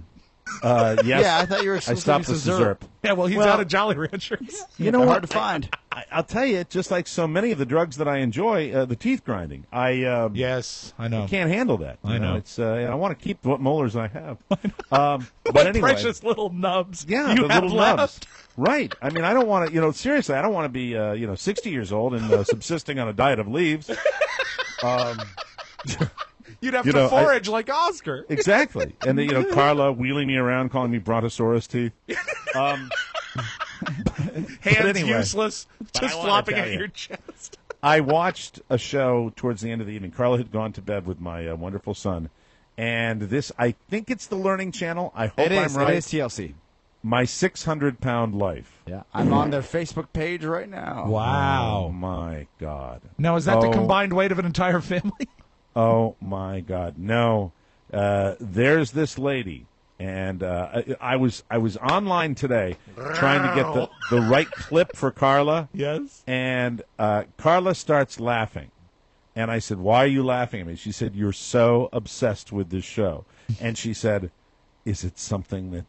Yes. Yeah, I thought you were I supposed stopped to the be Scissorp. Scissorp. Yeah, well, he's out of Jolly Ranchers. You know They're what? hard to find. I'll tell you, just like so many of the drugs that I enjoy, the teeth grinding. Yes, I know. I can't handle that. I know. It's I want to keep what molars I have. But anyway, Precious little nubs. yeah, you the have little left. nubs. Right. I mean, I don't want to. Seriously, I don't want to be 60 years old and subsisting on a diet of leaves. You'd have to forage like Oscar. Exactly. And then, Carla wheeling me around, calling me Brontosaurus teeth. Hands anyway, useless, just I wanna flopping tell at you. your chest. I watched a show towards the end of the evening. Carla had gone to bed with my wonderful son. And this, I think it's the Learning Channel. I hope I'm right. It is TLC. My 600-Pound Life. Yeah, I'm on their Facebook page right now. Wow. Oh, my God. Now, is that the combined weight of an entire family? Oh, my God. No. There's this lady, and I was online today trying to get the right clip for Carla. Yes. And Carla starts laughing. And I said, why are you laughing at me? She said, you're so obsessed with this show. And she said, is it something that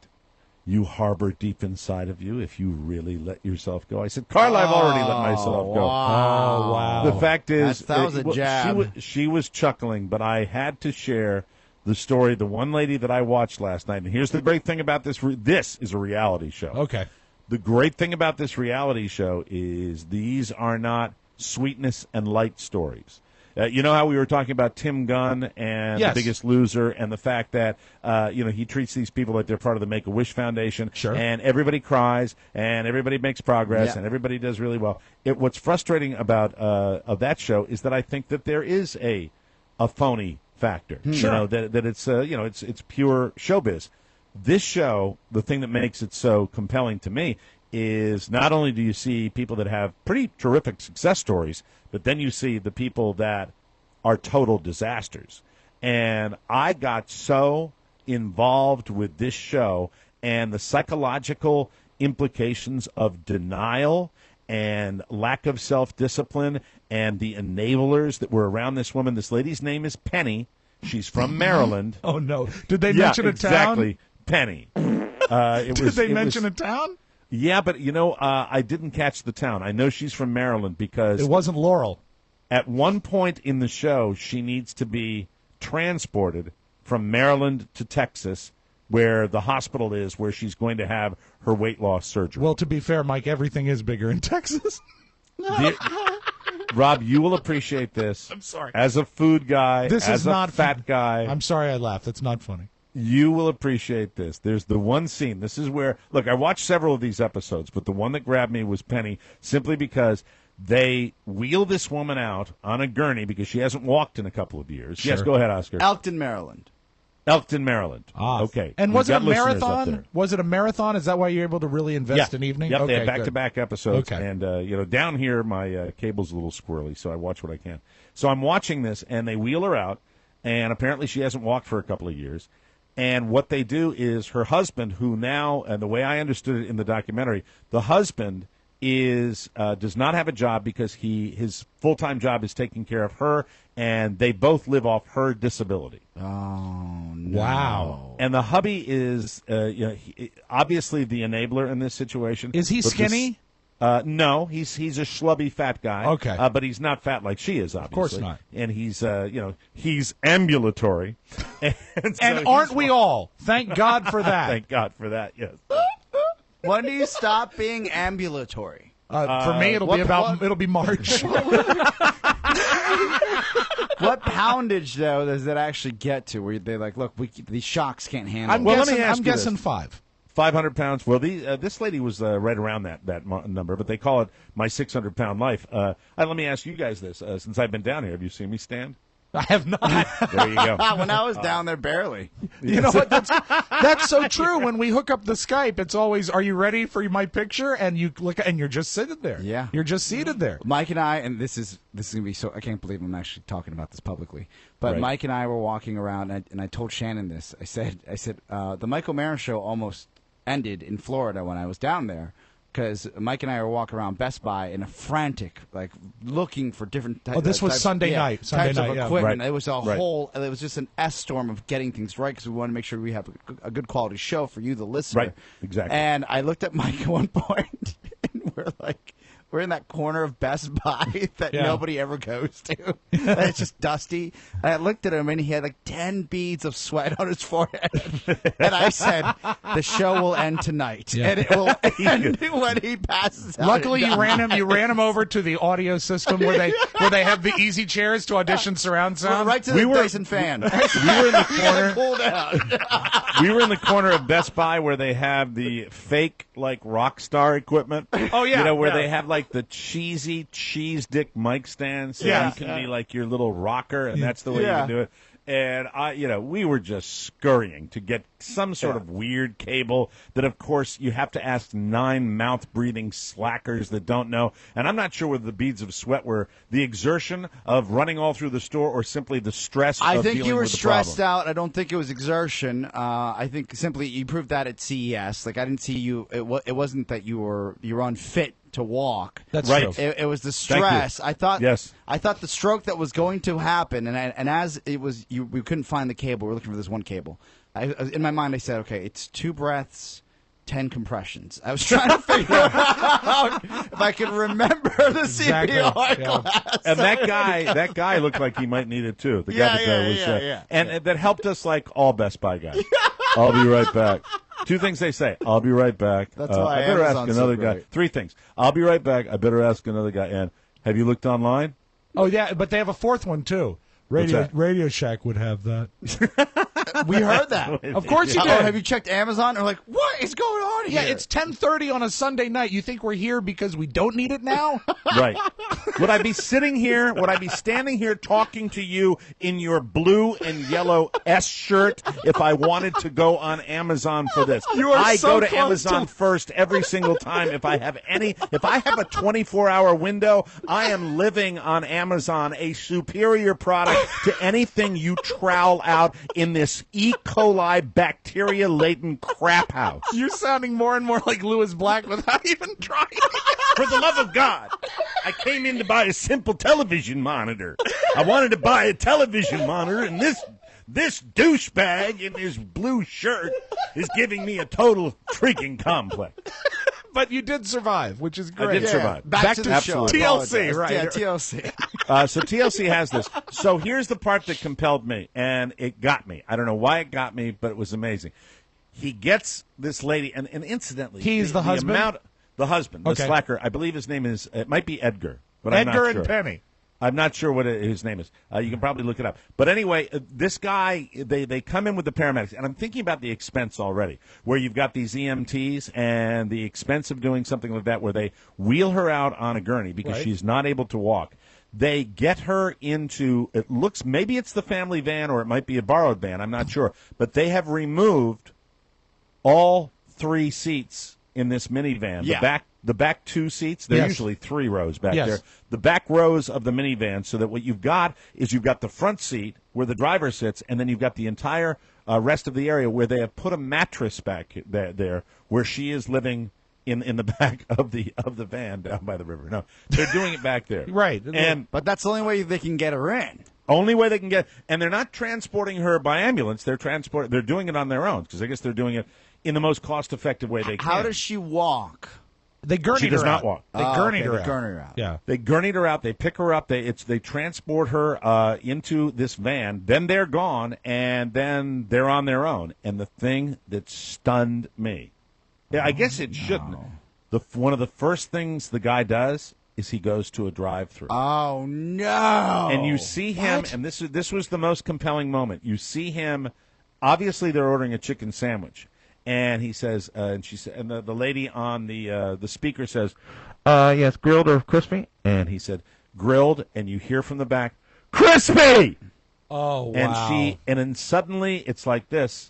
you harbor deep inside of you if you really let yourself go? I said, Carla, I've already let myself go. Wow. Oh, wow. The fact is, that was a jab. She was chuckling, but I had to share the story, the one lady that I watched last night. And here's the great thing about this. This is a reality show. Okay. The great thing about this reality show is these are not sweetness and light stories. You know how we were talking about Tim Gunn and Yes. The Biggest Loser and the fact that, he treats these people like they're part of the Make-A-Wish Foundation. Sure. And everybody cries and everybody makes progress Yeah. and everybody does really well. What's frustrating about of that show is that I think that there is a phony factor. Sure. That it's it's pure showbiz. This show, the thing that makes it so compelling to me is not only do you see people that have pretty terrific success stories, but then you see the people that are total disasters. And I got so involved with this show and the psychological implications of denial and lack of self-discipline and the enablers that were around this woman. This lady's name is Penny. She's from Maryland. Oh, no. Did they mention a town? Exactly. Penny. Did they mention a town? Yeah, but, I didn't catch the town. I know she's from Maryland because... It wasn't Laurel. At one point in the show, she needs to be transported from Maryland to Texas, where the hospital is, where she's going to have her weight loss surgery. Well, to be fair, Mike, everything is bigger in Texas. Rob, you will appreciate this. I'm sorry. As a food guy, This as is a not fat guy. I'm sorry I laughed. That's not funny. You will appreciate this. There's the one scene. This is where, look, I watched several of these episodes, but the one that grabbed me was Penny, simply because they wheel this woman out on a gurney because she hasn't walked in a couple of years. Sure. Yes, go ahead, Oscar. Elkton, Maryland. Elkton, Maryland. Okay. And We've was it a got listeners up marathon? there. Was it a marathon? Is that why you're able to really invest in evening? Yep, okay, they have back-to-back episodes. Okay. And, down here, my cable's a little squirrely, so I watch what I can. So I'm watching this, and they wheel her out, and apparently she hasn't walked for a couple of years. And what they do is her husband, who now, and the way I understood it in the documentary, the husband does not have a job because his full-time job is taking care of her, and they both live off her disability. Oh, no. Wow. And the hubby is obviously the enabler in this situation. Is he skinny? No, he's a schlubby fat guy. Okay. But he's not fat like she is, obviously. Of course not. And he's he's ambulatory. And aren't we all? Thank God for that. Thank God for that, yes. When do you stop being ambulatory? For me, it'll be March. What poundage, though, does it actually get to where they're like, look, these shocks can't handle it? I'm guessing 5. 500 pounds. Well, this lady was right around that number, but they call it my 600-pound life. Let me ask you guys this. Since I've been down here, have you seen me stand? I have not. There you go. When I was down there, barely. You know what? That's so true. When we hook up the Skype, it's always, "Are you ready for my picture?" And you look, and you're just sitting there. Yeah, you're just seated there. Mike and I, and this is gonna be so. I can't believe I'm actually talking about this publicly. But Right. Mike and I were walking around, and I told Shannon this. I said, the Mike O'Mara show almost ended in Florida when I was down there. Because Mike and I were walking around Best Buy in a frantic, looking for different types. Oh, this was Sunday night. Types of yeah. equipment. Right. It was a Right. whole. It was just an S-storm of getting things right because we want to make sure we have a good quality show for you, the listener. Right. Exactly. And I looked at Mike at one point, and we're in that corner of Best Buy that nobody ever goes to. And it's just dusty. And I looked at him, and he had 10 beads of sweat on his forehead. And I said, "The show will end tonight, and it will end when he passes out." Luckily, you ran him over to the audio system where they have the easy chairs to audition surround sound. Right to the Dyson fan. We were in the corner. Cool down. We were in the corner of Best Buy where they have the fake rock star equipment. Oh yeah, where they have the cheesy cheese dick mic stand, so you can be your little rocker, and that's the way you can do it. And we were just scurrying to get some sort of weird cable that, of course, you have to ask 9 mouth-breathing slackers that don't know. And I'm not sure whether the beads of sweat were the exertion of running all through the store or simply the stress of dealing with the problem. I think you were stressed out. I don't think it was exertion. I think simply you proved that at CES. I didn't see you. It wasn't that you were unfit to walk. That's right. true. It was the stress. I thought. Yes. I thought the stroke that was going to happen, and as it was, we couldn't find the cable. We were looking for this one cable. In my mind, I said, okay, it's 2 breaths, 10 compressions. I was trying to figure out if I could remember the CPR class. And that guy looked like he might need it too. The guy that and that helped us like all Best Buy guys. I'll be right back. 2 things they say. I'll be right back. That's why I better ask Amazon's another so guy. great. 3 things. I'll be right back. I better ask another guy. And have you looked online? Oh yeah, but they have a 4th one too. Radio Shack would have that. We heard that. Of course you did. Have you checked Amazon? Or what is going on here? Yeah, it's 10:30 on a Sunday night. You think we're here because we don't need it now? Right. Would I be sitting here? Would I be standing here talking to you in your blue and yellow S shirt if I wanted to go on Amazon for this? I go to Amazon first every single time. If I have a 24-hour window, I am living on Amazon, a superior product to anything you trowel out in this E. coli bacteria-laden crap house. You're sounding more and more like Lewis Black without even trying. For the love of God, I came in to buy a simple television monitor. I wanted to buy a television monitor, and this douchebag in his blue shirt is giving me a total freaking complex. But you did survive, which is great. I did survive. Back to the show. TLC, right? Yeah, TLC. So TLC has this. So here's the part that compelled me, and it got me. I don't know why it got me, but it was amazing. He gets this lady, and incidentally, He's the husband? The husband, the Okay. slacker. I believe his name is, it might be Edgar, but I'm not Edgar sure. and Penny. I'm not sure what his name is. You can probably look it up. But anyway, this guy, they come in with the paramedics, and I'm thinking about the expense already, where you've got these EMTs and the expense of doing something like that, where they wheel her out on a gurney because Right. she's not able to walk. They get her into, it looks, maybe it's the family van or it might be a borrowed van, I'm not sure. But they have removed all 3 seats in this minivan. Yeah. The back 2 seats, they're Yes. usually 3 rows back Yes. there. The back rows of the minivan, so that what you've got is you've got the front seat where the driver sits, and then you've got the entire rest of the area where they have put a mattress back there where she is living in the back of the van down by the river. No, they're doing it back there. Right. But that's the only way they can get her in. Only way they can get, and they're not transporting her by ambulance. They're doing it on their own because I guess they're doing it in the most cost-effective way they can. How does she walk? They gurneyed She does her not out. walk. They gurneyed her they out. gurney her out. Yeah. They gurneyed her out. They pick her up. They transport her into this van. Then they're gone, and then they're on their own. And the thing that stunned me, I guess it shouldn't. One of the first things the guy does is he goes to a drive-through. Oh no! And you see him, and this was the most compelling moment. You see him. Obviously, they're ordering a chicken sandwich. And he says, and she said, and the lady on the speaker says, "Yes, grilled or crispy?" And he said, "Grilled." And you hear from the back, "Crispy!" Oh, wow. And then suddenly it's like this.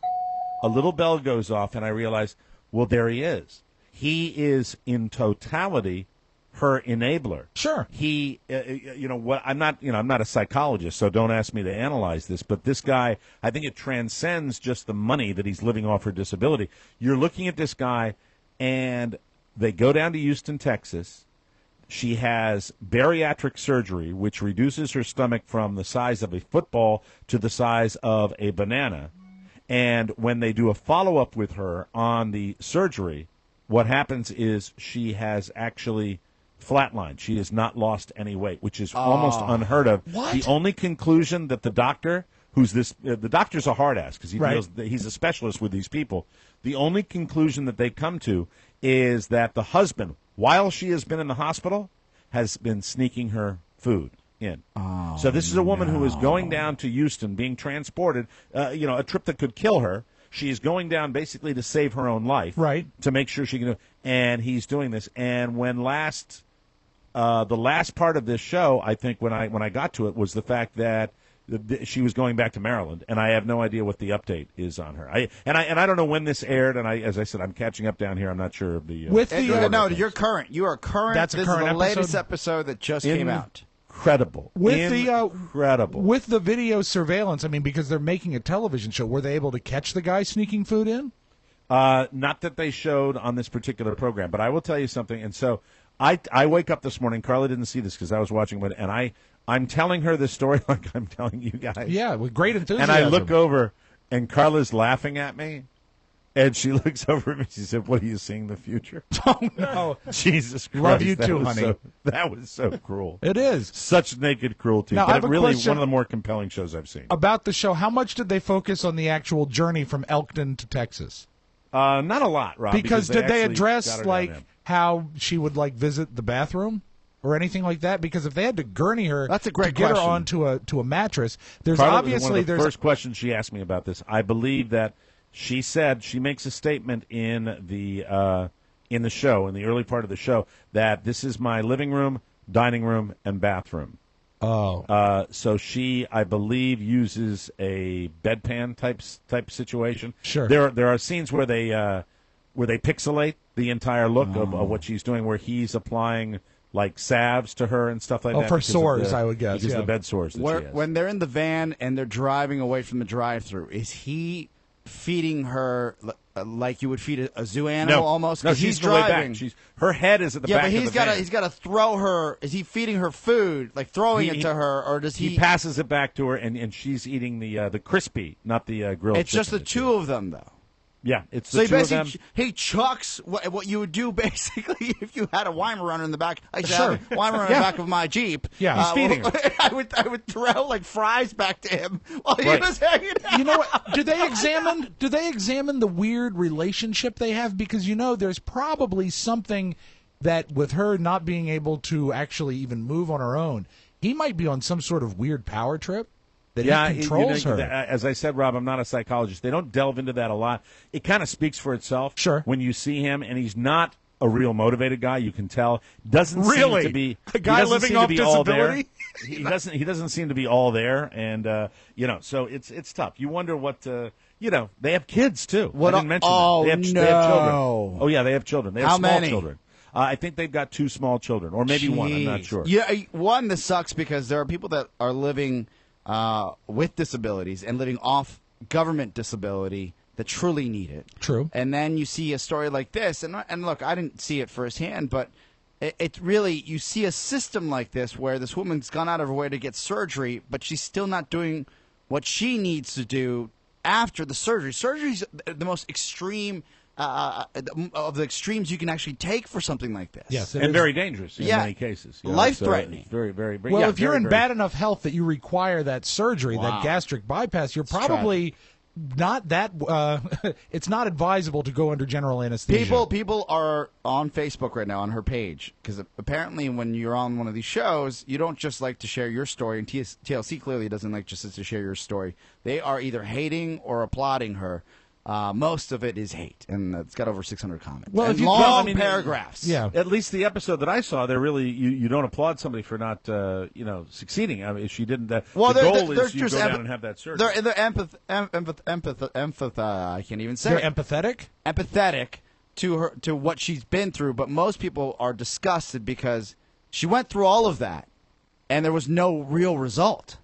A little bell goes off, and I realize, well, there he is. He is in totality her enabler. Sure. He, I'm not a psychologist, so don't ask me to analyze this. But this guy, I think it transcends just the money that he's living off her disability. You're looking at this guy, and they go down to Houston, Texas. She has bariatric surgery, which reduces her stomach from the size of a football to the size of a banana. And when they do a follow-up with her on the surgery, what happens is she has actually flatlined. She has not lost any weight, which is almost unheard of. What? The only conclusion that the doctor, the doctor's a hard ass because he's a specialist with these people. The only conclusion that they come to is that the husband, while she has been in the hospital, has been sneaking her food in. So this is a woman who is going down to Houston, being transported, a trip that could kill her. She is going down basically to save her own life, right? To make sure she can. And he's doing this. And when the last part of this show, I think when I got to it, was the fact that she was going back to Maryland, and I have no idea what the update is on her. I don't know when this aired, and as I said, I'm catching up down here. I'm not sure of the no, you're current. You are current. That's a this current is the latest episode? episode that just came out. Incredible. Incredible. With the video surveillance, I mean, because they're making a television show, were they able to catch the guy sneaking food in? Not that they showed on this particular program, but I will tell you something. And so I wake up this morning. Carla didn't see this because I was watching it, and I'm telling her this story like I'm telling you guys. Yeah, with great enthusiasm. And I look over, and Carla's laughing at me. And she looks over at me. She said, "What, are you seeing the future?" Oh, no. Jesus Christ. Love you that too, was honey. that was so cruel. It is. Such naked cruelty. Now, I but have a really question one of the more compelling shows I've seen. About the show, how much did they focus on the actual journey from Elkton to Texas? Not a lot, Rob. Because did they actually got address, her like, down there. how she would, like, visit the bathroom? Or anything like that, because if they had to gurney her That's a great to get her question. onto a mattress, there's Carla was obviously one of the there's first questions she asked me about this. I believe that she said she makes a statement in the show, in the early part of the show, that this is my living room, dining room, and bathroom. Oh, so she, I believe, uses a bedpan type situation. Sure. There are scenes where they pixelate the entire look of what she's doing, where he's applying like salves to her and stuff like that. for because of sores, the- I would guess, because of yeah. the bed sores that she has. When they're in the van and they're driving away from the drive-through, is he feeding her like you would feed a zoo animal almost? No, 'Cause she's he's the way driving. back. Her head is at the back but of the van. he's got to throw her. Is he feeding her food, like throwing it to her, or does he? He passes it back to her, and she's eating the crispy, not the grilled. It's just the two of them, though. Yeah, it's So the he two of them. basically he chucks what you would do basically if you had a Weimaraner in the back. I used to Sure. have a Weimaraner in the back of my Jeep. Yeah, he's feeding her. I would throw like fries back to him while he Right. was hanging out. You know what? Do they examine the weird relationship they have? Because there's probably something that with her not being able to actually even move on her own, he might be on some sort of weird power trip that he controls her. As I said, Rob, I'm not a psychologist. They don't delve into that a lot. It kind of speaks for itself. Sure. When you see him, and he's not a real motivated guy, you can tell. Doesn't Really? seem to be A guy he doesn't living seem off to be all there. disability? He doesn't seem to be all there, and so it's tough. You wonder what they have kids too. I didn't mention that. They have children. Oh yeah, they have children. They have How small many? children. I think they've got 2 small children, or maybe one. I'm not Jeez. sure. Yeah, one, this sucks because there are people that are living with disabilities and living off government disability that truly need it. True. And then you see a story like this, and look, I didn't see it firsthand, but it really, you see a system like this where this woman's gone out of her way to get surgery, but she's still not doing what she needs to do after the surgery. Surgery's the most extreme of the extremes you can actually take for something like this. Yes, it And is. very dangerous in many cases. Life-threatening. It's very, very, very. Well, yeah, if you're very, in very- bad enough health that you require that surgery, that gastric bypass, you're probably not that. It's not advisable to go under general anesthesia. People are on Facebook right now on her page because apparently when you're on one of these shows, you don't just like to share your story, and TLC clearly doesn't like just to share your story. They are either hating or applauding her. Most of it is hate, and it's got over 600 comments. Well, and if you- long well, I mean, paragraphs. Yeah. At least the episode that I saw, they're really you don't applaud somebody for not succeeding. I mean, she didn't. The goal is you go down and have that surgery. They're I can't even say They're it. Empathetic to her, to what she's been through, but most people are disgusted because she went through all of that, and there was no real result.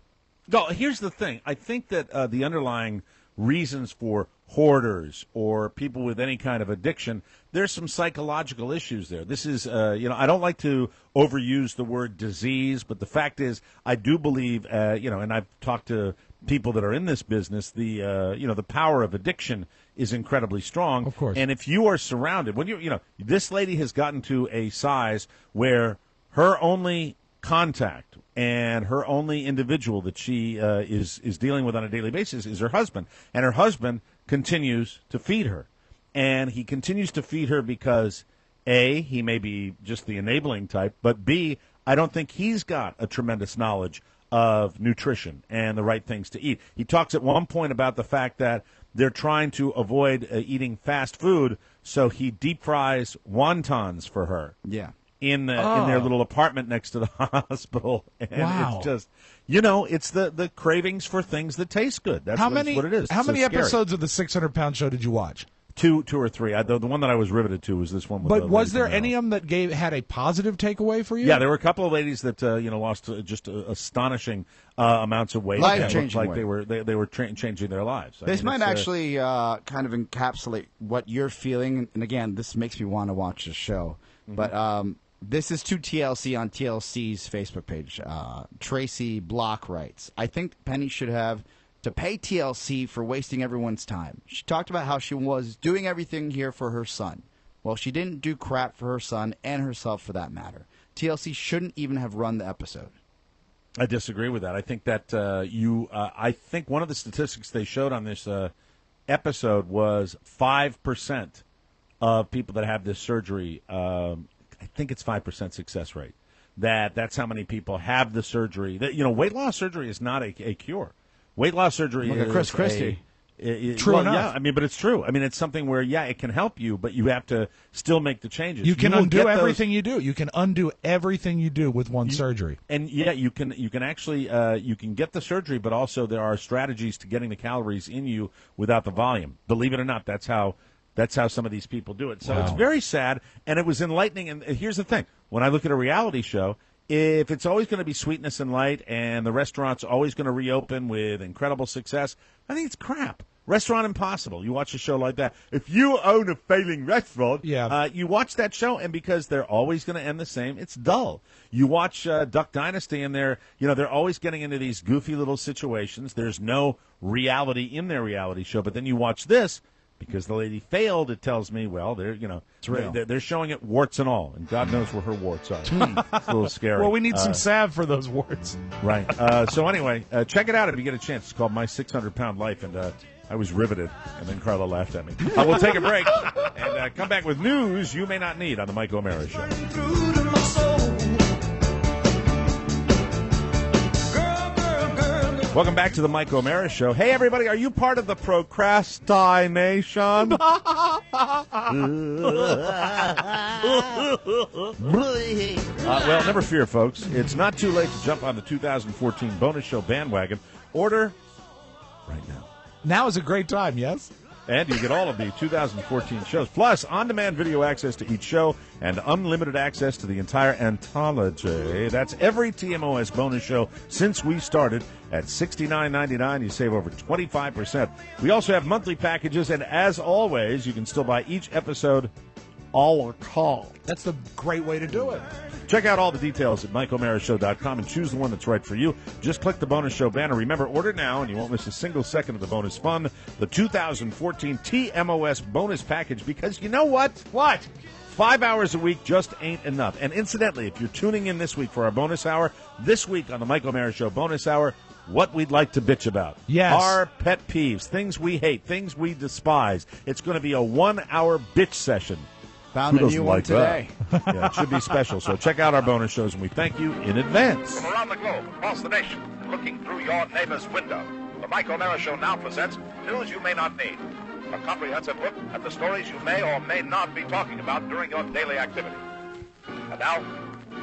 No, here's the thing. I think that the underlying reasons for hoarders or people with any kind of addiction, there's some psychological issues there. This is, I don't like to overuse the word disease, but the fact is, I do believe, and I've talked to people that are in this business, the power of addiction is incredibly strong. Of course. And if you are surrounded, when this lady has gotten to a size where her only contact and her only individual that she is dealing with on a daily basis is her husband, and her husband continues to feed her, and he continues to feed her because A, he may be just the enabling type, but B, I don't think he's got a tremendous knowledge of nutrition and the right things to eat. He talks at one point about the fact that they're trying to avoid eating fast food, so he deep fries wontons for her. Yeah. In their little apartment next to the hospital, and Wow. it's just it's the cravings for things that taste good. That's what it is. How It's so many scary. episodes of the 600-pound show did you watch? Two or three. The one that I was riveted to was this one. With But the was lady there from any of them that had a positive takeaway for you? Yeah, there were a couple of ladies that lost just astonishing amounts of weight. Life-changing It looked like weight. they were changing their lives. This might actually kind of encapsulate what you're feeling. And again, this makes me want to watch the show. Mm-hmm. But this is to TLC on TLC's Facebook page. Tracy Block writes, I think Penny should have to pay TLC for wasting everyone's time. She talked about how she was doing everything here for her son. Well, she didn't do crap for her son and herself for that matter. TLC shouldn't even have run the episode. I disagree with that. I think that I think one of the statistics they showed on this episode was 5% of people that have this surgery. I think it's 5% success rate. That's how many people have the surgery. Weight loss surgery is not a cure. Weight loss surgery Look is at Chris Christie. True enough. Yeah, but it's true. It's something where it can help you, but you have to still make the changes. You can will undo get those- everything you do. You can undo everything you do with one surgery. And you can actually you can get the surgery, but also there are strategies to getting the calories in you without the volume. Believe it or not, that's how some of these people do it. So it's very sad, and it was enlightening. And here's the thing: when I look at a reality show, if it's always going to be sweetness and light, and the restaurant's always going to reopen with incredible success, I think it's crap. Restaurant Impossible. You watch a show like that. If you own a failing restaurant, you watch that show, and because they're always going to end the same, it's dull. You watch Duck Dynasty, and they're always getting into these goofy little situations. There's no reality in their reality show. But then you watch this, because the lady failed, it tells me, well, it's real. They're showing it warts and all, and God knows where her warts are. It's a little scary. Well, we need some salve for those warts. Right. So anyway, check it out if you get a chance. It's called My 600-Pound Life, and I was riveted, and then Carla laughed at me. We'll take a break and come back with news you may not need on the Mike O'Mara Show. Welcome back to the Mike O'Mara Show. Hey, everybody, are you part of the procrastination? Well, never fear, folks. It's not too late to jump on the 2014 bonus show bandwagon. Order right now. Now is a great time, yes? And you get all of the 2014 shows, plus on-demand video access to each show and unlimited access to the entire anthology. That's every TMOS bonus show since we started at $69.99. You save over 25%. We also have monthly packages, and as always, you can still buy each episode a la carte. That's the great way to do it. Check out all the details at MikeO'MaraShow.com and choose the one that's right for you. Just click the bonus show banner. Remember, order now, and you won't miss a single second of the bonus fun. The 2014 TMOS bonus package, because you know what? What? 5 hours a week just ain't enough. And incidentally, if you're tuning in this week for our bonus hour, this week on the Mike O'Mara Show bonus hour, what we'd like to bitch about. Yes. Our pet peeves, things we hate, things we despise. It's going to be a 1 hour bitch session. Found a new one today. Yeah, it should be special. So check out our bonus shows, and we thank you in advance. From around the globe, across the nation, looking through your neighbor's window, the Mike O'Mara Show now presents News You May Not Need, a comprehensive look at the stories you may or may not be talking about during your daily activity. And now,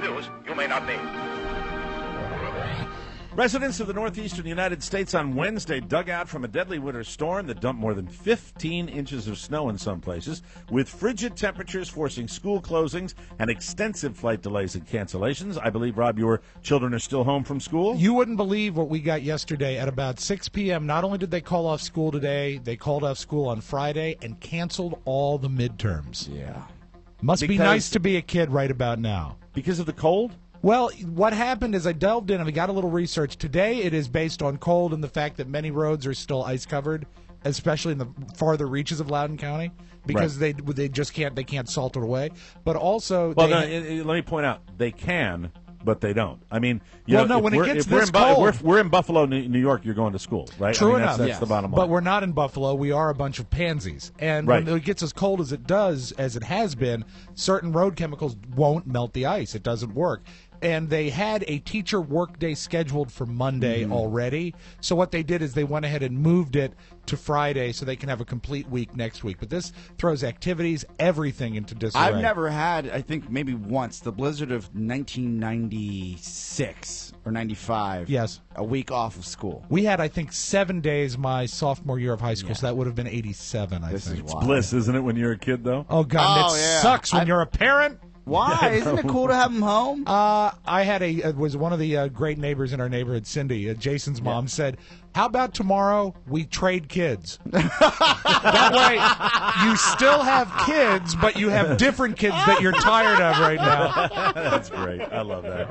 News You May Not Need. Residents of the northeastern United States on Wednesday dug out from a deadly winter storm that dumped more than 15 inches of snow in some places, with frigid temperatures forcing school closings and extensive flight delays and cancellations. I believe, Rob, your children are still home from school? You wouldn't believe what we got yesterday at about 6 p.m. Not only did they call off school today, they called off school on Friday and canceled all the midterms. Yeah. Must be nice to be a kid right about now. Because of the cold? Well, what happened is I delved in and we got a little research. Today it is based on cold and the fact that many roads are still ice covered, especially in the farther reaches of Loudoun County, because they just can't salt it away. But also, let me point out, they can, but they don't. I mean, when it gets this cold, if we're in Buffalo, New York, you're going to school, right? True enough. That's the bottom line. But we're not in Buffalo. We are a bunch of pansies. And when it gets as cold as it does, as it has been, certain road chemicals won't melt the ice. It doesn't work. And they had a teacher workday scheduled for Monday already. So what they did is they went ahead and moved it to Friday so they can have a complete week next week. But this throws activities, everything into disarray. I've never had, I think maybe once, the blizzard of 1996 or 95. Yes. A week off of school. We had, I think, 7 days my sophomore year of high school, so that would have been 87, I think. It's bliss, isn't it, when you're a kid, though? Oh, God, it sucks when you're a parent. Why? Isn't it cool to have them home? I had was one of the great neighbors in our neighborhood, Cindy, Jason's mom, said, how about tomorrow we trade kids? That way you still have kids, but you have different kids that you're tired of right now. That's great. I love that.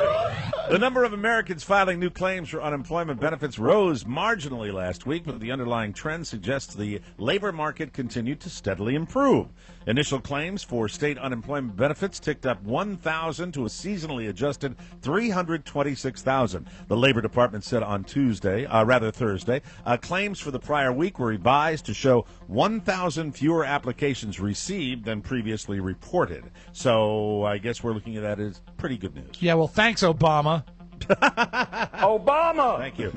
The number of Americans filing new claims for unemployment benefits rose marginally last week, but the underlying trend suggests the labor market continued to steadily improve. Initial claims for state unemployment benefits ticked up 1,000 to a seasonally adjusted 326,000. The Labor Department said on Thursday. Claims for the prior week were revised to show 1,000 fewer applications received than previously reported. So I guess we're looking at that as pretty good news. Yeah, well, thanks, Obama. Obama! Thank you.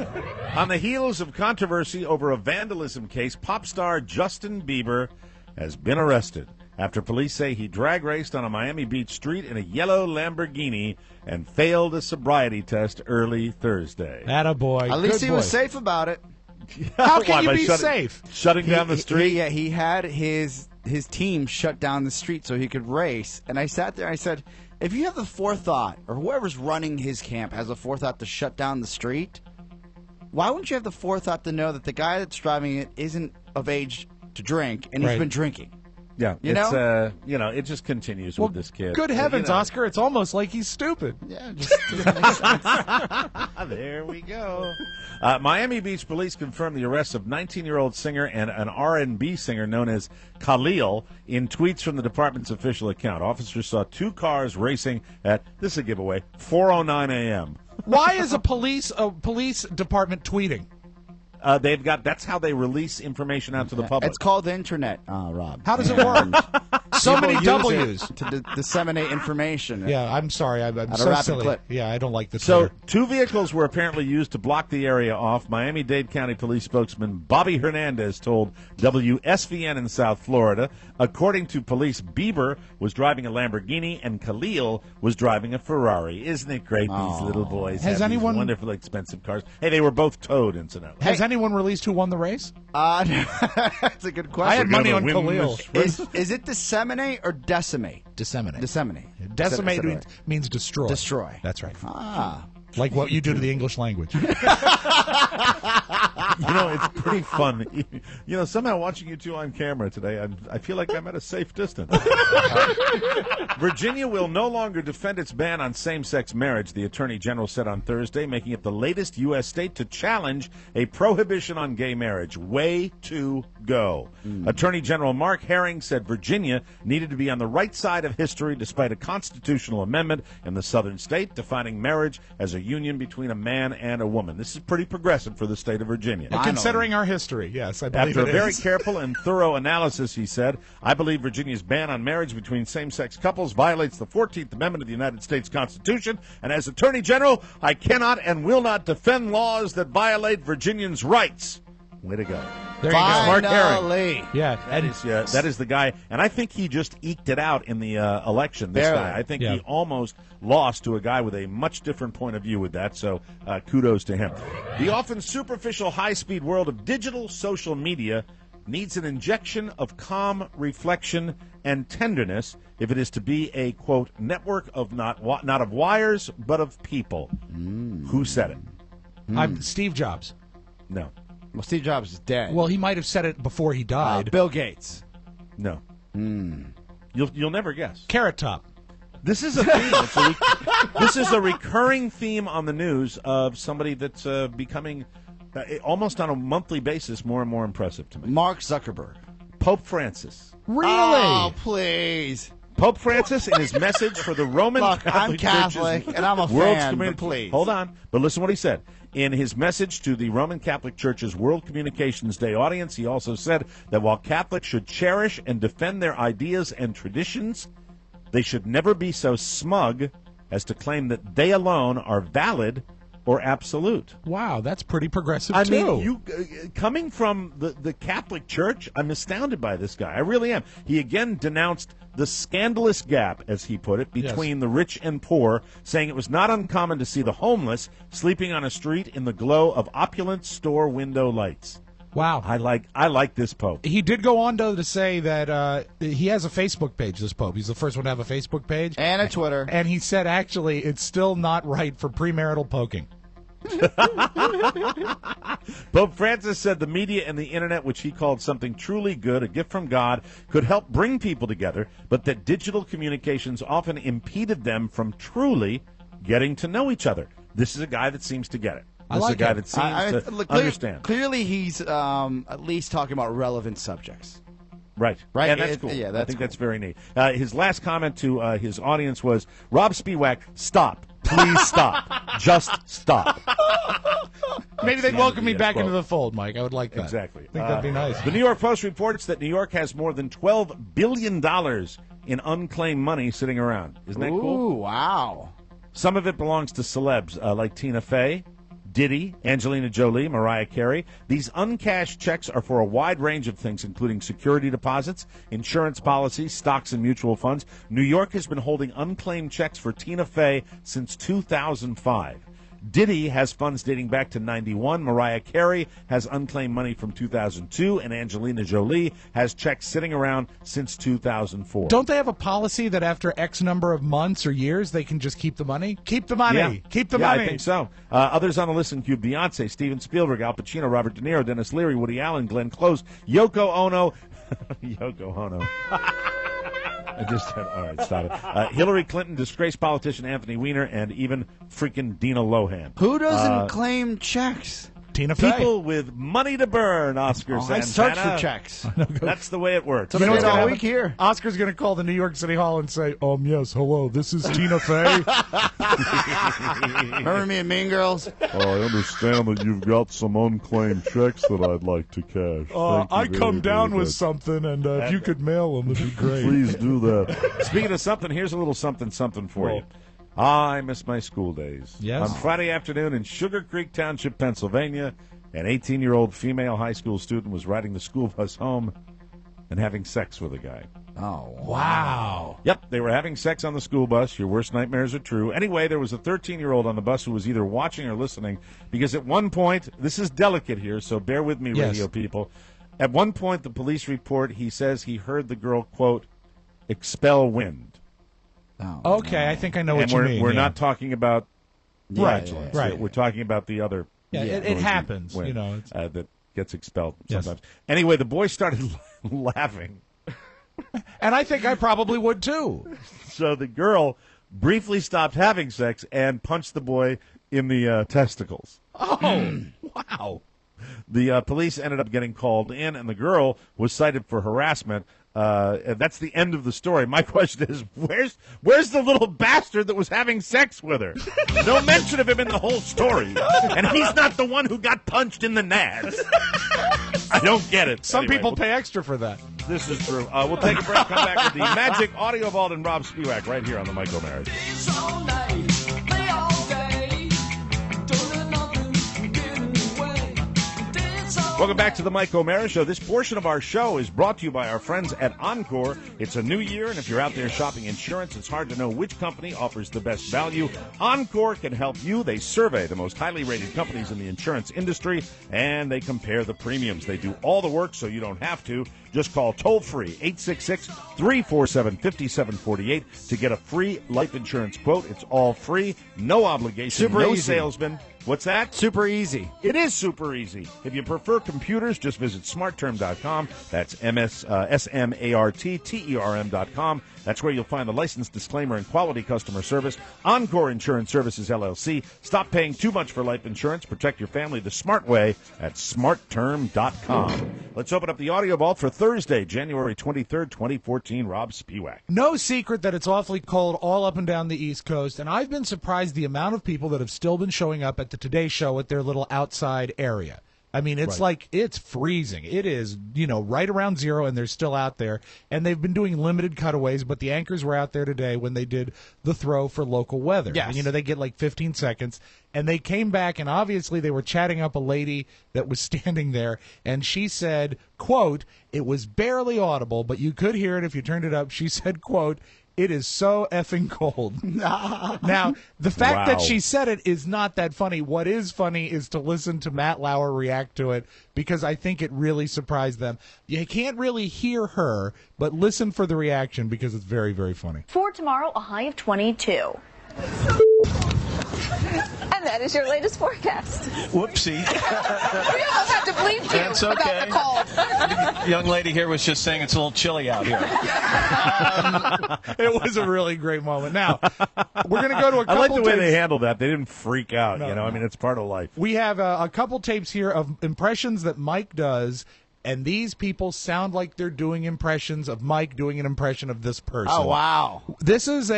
On the heels of controversy over a vandalism case, pop star Justin Bieber has been arrested after police say he drag raced on a Miami Beach street in a yellow Lamborghini and failed a sobriety test early Thursday. Attaboy. At least he was safe about it. How can you be safe? Shutting down the street? He had his team shut down the street so he could race. And I sat there and I said, if you have the forethought, or whoever's running his camp has the forethought to shut down the street, why wouldn't you have the forethought to know that the guy that's driving it isn't of age to drink, and he's Right. been drinking. Yeah, You it's know? it just continues with this kid. Good heavens, You know. Oscar! It's almost like he's stupid. Yeah, just doesn't make sense. There we go. Miami Beach police confirmed the arrest of 19-year-old singer and an R&B singer known as Khalil in tweets from the department's official account. Officers saw 2 cars racing at, this is a giveaway, 4:09 a.m. Why is a police department tweeting? That's how they release information out to the public. It's called the internet, Rob. How does it work? So many People use W's it to disseminate information. Yeah, I'm sorry. I'm At a so rapid silly. clip. Yeah, I don't like this. So, 2 vehicles were apparently used to block the area off. Miami-Dade County Police spokesman Bobby Hernandez told WSVN in South Florida. According to police, Bieber was driving a Lamborghini and Khalil was driving a Ferrari. Isn't it great, these little boys Has have anyone- these wonderful, expensive cars? Hey, they were both towed, incidentally. Has anyone released who won the race? That's a good question. I had money on win Khalil. this Is it disseminate or decimate? Disseminate. Disseminate. Decimate Said it right. means destroy. Destroy. That's right. Ah. Like what you do to the English language. You know, it's pretty fun. You know, somehow watching you two on camera today, I feel like I'm at a safe distance. Virginia will no longer defend its ban on same-sex marriage, the Attorney General said on Thursday, making it the latest U.S. state to challenge a prohibition on gay marriage. Way to go. Attorney General Mark Herring said Virginia needed to be on the right side of history despite a constitutional amendment in the southern state defining marriage as a union between a man and a woman. This is pretty progressive for the state of Virginia. Considering our history, yes, I believe After it a very is. careful and thorough analysis, he said, I believe Virginia's ban on marriage between same-sex couples violates the 14th Amendment of the United States Constitution, and as Attorney General, I cannot and will not defend laws that violate Virginians' rights. Way to go. There you go. Mark Herring. Finally. Yeah, That is the guy, and I think he just eked it out in the election, this Barely. guy. I think Yeah. he almost lost to a guy with a much different point of view with that, so kudos to him. The often superficial high-speed world of digital social media needs an injection of calm reflection and tenderness if it is to be a, quote, network of not of wires, but of people. Who said it? I'm Steve Jobs. No. Well, Steve Jobs is dead. Well, he might have said it before he died. Bill Gates. No. You'll never guess. Carrot Top. This is a theme. This is a recurring theme on the news of somebody that's becoming almost on a monthly basis more and more impressive to me. Mark Zuckerberg. Pope Francis. Really? Oh, please. Pope Francis, in his message for the Roman Look, Catholic I'm Catholic, Church's and I'm a World's fan, Communi- but please. Hold on. But listen what he said. In his message to the Roman Catholic Church's World Communications Day audience, he also said that while Catholics should cherish and defend their ideas and traditions, they should never be so smug as to claim that they alone are valid or absolute. Wow, that's pretty progressive, I too. mean, you coming from the Catholic Church, I'm astounded by this guy. I really am. He again denounced the scandalous gap, as he put it, between the rich and poor, saying it was not uncommon to see the homeless sleeping on a street in the glow of opulent store window lights. Wow. I like this Pope. He did go on, though, to say that he has a Facebook page, this Pope. He's the first one to have a Facebook page. And a Twitter. And he said, actually, it's still not right for premarital poking. Pope Francis said the media and the internet, which he called something truly good, a gift from God, could help bring people together, but that digital communications often impeded them from truly getting to know each other. This is a guy that seems to get it. This is a guy that seems to understand. Clearly, he's at least talking about relevant subjects. Right. Right. And that's cool. Yeah, I think that's very neat. His last comment to his audience was, Rob Spiewak, stop. Please stop. Just stop. Maybe they'd welcome me back into the fold, Mike. I would like that. Exactly. I think that'd be nice. The New York Post reports that New York has more than $12 billion in unclaimed money sitting around. Isn't that cool? Ooh, wow. Some of it belongs to celebs like Tina Fey, Diddy, Angelina Jolie, Mariah Carey. These uncashed checks are for a wide range of things, including security deposits, insurance policies, stocks, and mutual funds. New York has been holding unclaimed checks for Tina Fey since 2005. Diddy has funds dating back to 91. Mariah Carey has unclaimed money from 2002. And Angelina Jolie has checks sitting around since 2004. Don't they have a policy that after X number of months or years, they can just keep the money? Keep the money. Yeah. Keep the Yeah, money. I think so. Others on the list include Beyonce, Steven Spielberg, Al Pacino, Robert De Niro, Dennis Leary, Woody Allen, Glenn Close, Yoko Ono. Yoko Ono. I just said, all right, stop it. Hillary Clinton, disgraced politician Anthony Weiner, and even freaking Dina Lohan. Who doesn't claim checks? Tina Fey. People with money to burn, Oscar I Santana. search for checks. That's the way it works. You know what's all gonna week here. Oscar's going to call the New York City Hall and say, yes, hello, this is Tina Fey. Remember me and Mean Girls? I understand that you've got some unclaimed checks that I'd like to cash. I come down with something, and if you could mail them, it'd be great. Please do that. Speaking of something, here's a little something for you. I miss my school days. Yes. On Friday afternoon in Sugar Creek Township, Pennsylvania, an 18-year-old female high school student was riding the school bus home and having sex with a guy. Oh, Wow. Yep, they were having sex on the school bus. Your worst nightmares are true. Anyway, there was a 13-year-old on the bus who was either watching or listening because at one point, this is delicate here, so bear with me, Yes. radio people. At one point, the police report, he says he heard the girl, quote, expel wind. Okay, I think I know what And you we're, mean. we're yeah. not talking about flatulence. right. We're talking about the other. Yeah, it noisy happens, wind, you know, it's- that gets expelled Yes. sometimes. Anyway, the boy started laughing. And I think I probably would, too. So the girl briefly stopped having sex and punched the boy in the testicles. Oh, wow. The police ended up getting called in, and the girl was cited for harassment. And that's the end of the story. My question is, where's the little bastard that was having sex with her? No mention of him in the whole story. And he's not the one who got punched in the nads. I don't get it. Some Anyway, people pay extra for that. This is true. We'll take a break, come back with the magic audio vault and Rob Spewak right here on the Michael Marriage. Welcome back to the Mike O'Mara Show. This portion of our show is brought to you by our friends at Encore. It's a new year, and if you're out there shopping insurance, it's hard to know which company offers the best value. Encore can help you. They survey the most highly rated companies in the insurance industry, and they compare the premiums. They do all the work so you don't have to. Just call toll-free 866-347-5748 to get a free life insurance quote. It's all free, no obligation, Super no easy. salesman. What's that? Super easy. It is super easy. If you prefer computers, just visit smartterm.com. That's SMARTTERM.com. That's where you'll find the license disclaimer and quality customer service. Encore Insurance Services, LLC. Stop paying too much for life insurance. Protect your family the smart way at smartterm.com. Let's open up the audio vault for Thursday, January 23rd, 2014. Rob Spewak. No secret that it's awfully cold all up and down the East Coast, and I've been surprised the amount of people that have still been showing up at the Today Show at their little outside area. I mean, it's like, it's freezing. It is, right around zero, and they're still out there. And they've been doing limited cutaways, but the anchors were out there today when they did the throw for local weather. Yes. And, they get like 15 seconds. And they came back, and obviously they were chatting up a lady that was standing there, and she said, quote, it was barely audible, but you could hear it if you turned it up. She said, quote, it is so effing cold. Now, the fact that she said it is not that funny. What is funny is to listen to Matt Lauer react to it, because I think it really surprised them. You can't really hear her, but listen for the reaction, because it's very, very funny. For tomorrow, a high of 22. And that is your latest forecast. Whoopsie. We almost have to bleep you That's okay. about the cold. Young lady here was just saying it's a little chilly out here. It was a really great moment. Now, we're going to go to a couple I like the way tapes. they handled that. They didn't freak out, No. I mean, it's part of life. We have a couple tapes here of impressions that Mike does, and these people sound like they're doing impressions of Mike doing an impression of this person. Oh, wow. This is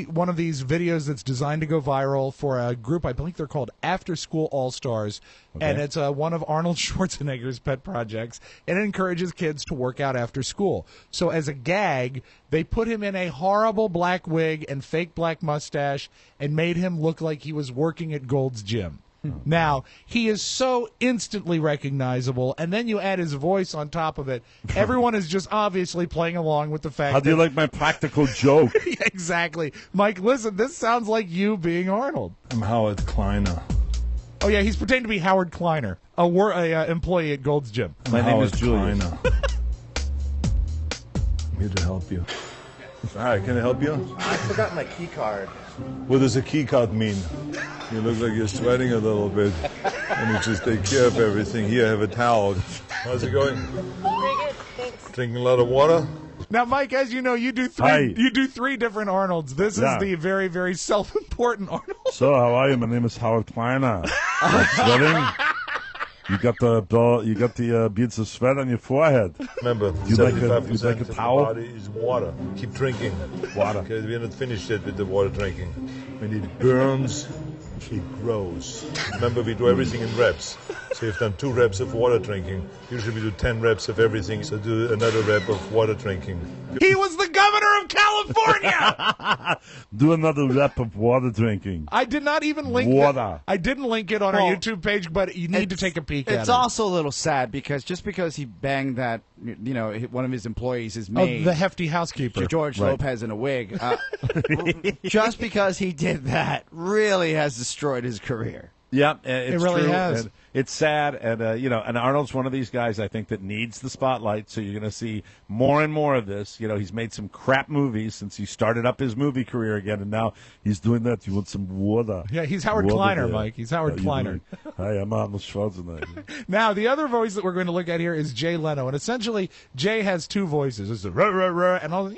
one of these videos that's designed to go viral for a group, I believe they're called After School All-Stars, and it's one of Arnold Schwarzenegger's pet projects, and it encourages kids to work out after school. So as a gag, they put him in a horrible black wig and fake black mustache and made him look like he was working at Gold's Gym. Now, he is so instantly recognizable, and then you add his voice on top of it. Everyone is just obviously playing along with the fact How do you like my practical joke? Exactly. Mike, listen, this sounds like you being Arnold. I'm Howard Kleiner. Oh, yeah, he's pretending to be Howard Kleiner, a employee at Gold's Gym. My name is Julian. I'm here to help you. Hi, can I help you? I forgot my key card. What does a key card mean? You look like you're sweating a little bit. And you just take care of everything. Here, I have a towel. How's it going? Very good, thanks. Drinking a lot of water? Now, Mike, as you know, you do three different Arnolds. This is the very, very self-important Arnold. So, how are you? My name is Howard Kleiner. Sweating? You got the beads of sweat on your forehead. Remember, you like a towel? The body is water. Keep drinking water. Because we're not finished yet with the water drinking. When it burns, it grows. Remember, we do everything in reps. So you've done 2 reps of water drinking. Usually we do 10 reps of everything. So do another rep of water drinking. He was the governor of California! Do another rep of water drinking. I did not even link water. I didn't link it on our YouTube page, but you need to take a peek at it. It's also a little sad because just because he banged that, one of his employees, his maid, the hefty housekeeper, George Lopez in a wig, just because he did that really has destroyed his career. Yeah, it's it really true, has. and it's sad, and and Arnold's one of these guys I think that needs the spotlight. So you're going to see more and more of this. He's made some crap movies since he started up his movie career again, and now he's doing that. You want some water? Yeah, he's Howard Kleiner, Mike. He's Howard Kleiner. Hi, I'm Arnold Schwarzenegger. Now, the other voice that we're going to look at here is Jay Leno, and essentially Jay has 2 voices. There's the rah, and all.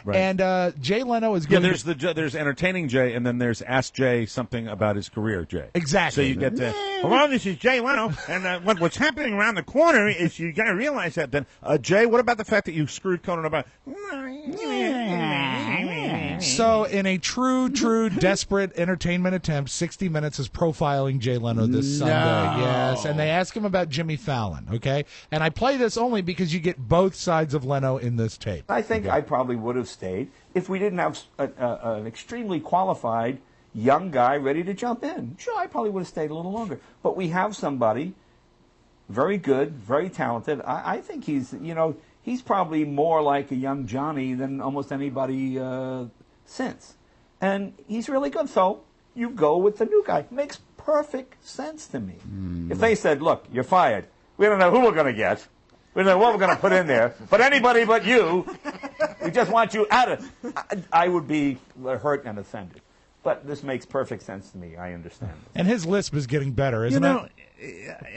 Right. And Jay Leno is going there's entertaining Jay, and then there's Ask Jay something about his career, Jay. Exactly. So you get to, hello, this is Jay Leno, and what's happening around the corner is you got to realize that. Then, Jay, what about the fact that you screwed Conan about? So, in a true, desperate entertainment attempt, 60 Minutes is profiling Jay Leno this Sunday. Yes, and they ask him about Jimmy Fallon, okay? And I play this only because you get both sides of Leno in this tape. I think I probably would have stayed if we didn't have an extremely qualified young guy ready to jump in. Sure, I probably would have stayed a little longer. But we have somebody very good, very talented. I think he's probably more like a young Johnny than almost anybody since. And he's really good. So you go with the new guy. Makes perfect sense to me. If they said, look, you're fired. We don't know who we're going to get. We don't know what we're going to put in there. But anybody but you, we just want you out of... I would be hurt and offended. But this makes perfect sense to me. I understand this. And his lisp is getting better, isn't it?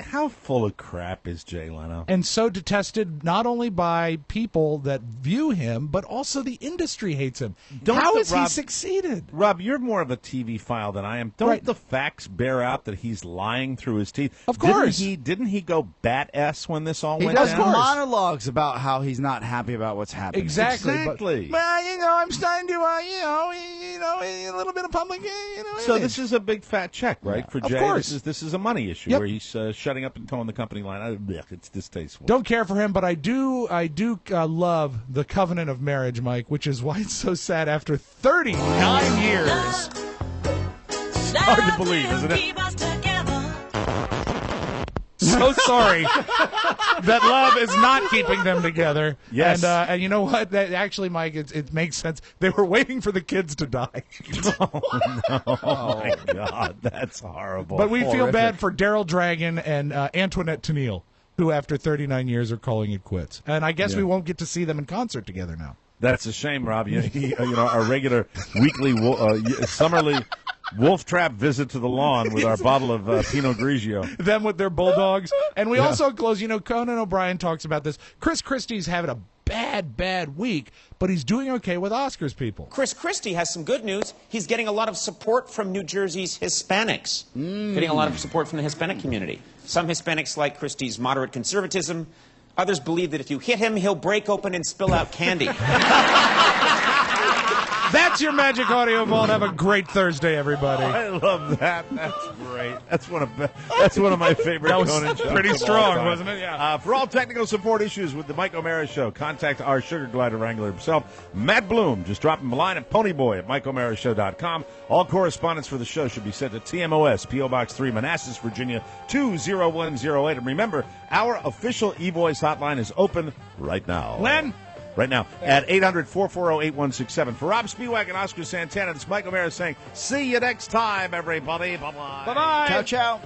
How full of crap is Jay Leno? And so detested not only by people that view him, but also the industry hates him. How has he succeeded? Rob, you're more of a TV file than I am. Don't the facts bear out that he's lying through his teeth? Of course. Didn't he go bat-ass when this all went down? down? He does monologues about how he's not happy about what's happening. Exactly. Well, I'm starting to, a little bit of public, So this is a big fat check, right, for Jay? Of course. This is a money issue where he's shutting up and towing the company line. It's distasteful. Don't care for him, but I do love the covenant of marriage, Mike, which is why it's so sad after 39 years. It's hard to believe, isn't it? So sorry that love is not keeping them together. Yes. And you know what? That actually, Mike, it makes sense. They were waiting for the kids to die. Oh, my God. That's horrible. But we feel bad for Daryl Dragon and Antoinette Tennille, who after 39 years are calling it quits. And I guess we won't get to see them in concert together now. That's a shame, Rob. Our regular weekly, summerly wolf trap visit to the lawn with our bottle of Pinot Grigio. Them with their bulldogs. And we also close, Conan O'Brien talks about this. Chris Christie's having a bad week, but he's doing okay with Oscars people. Chris Christie has some good news. He's getting a lot of support from New Jersey's Hispanics. Getting a lot of support from the Hispanic community. Some Hispanics like Christie's moderate conservatism. Others believe that if you hit him, he'll break open and spill out candy. That's your Magic Audio Vault. Have a great Thursday, everybody. I love that. That's great. That's one of my favorite Conan shows. Pretty strong, wasn't it? Yeah. For all technical support issues with the Mike O'Mara Show, contact our sugar glider wrangler himself, Matt Bloom. Just drop him a line at ponyboy at MikeO'MaraShow.com. All correspondence for the show should be sent to TMOS, P.O. Box 3, Manassas, Virginia, 20108. And remember, our official e-voice hotline is open right now. Len? right now at 800-440-8167. For Rob Spiewak and Oscar Santana, this is Mike O'Mara saying, see you next time, everybody. Bye-bye. Bye-bye. Ciao, ciao.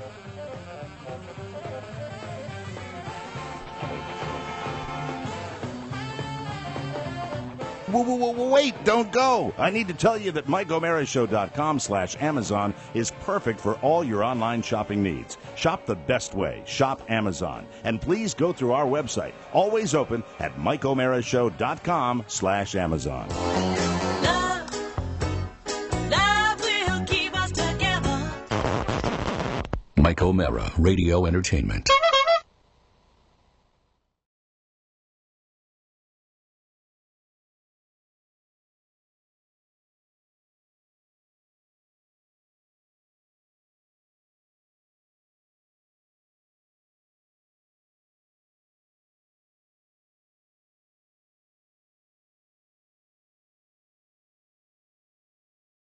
Wait, don't go. I need to tell you that MikeO'MaraShow.com/Amazon is perfect for all your online shopping needs. Shop the best way. Shop Amazon. And please go through our website, always open at MikeO'MaraShow.com/Amazon. Love will keep us together. Mike O'Mara, Radio Entertainment.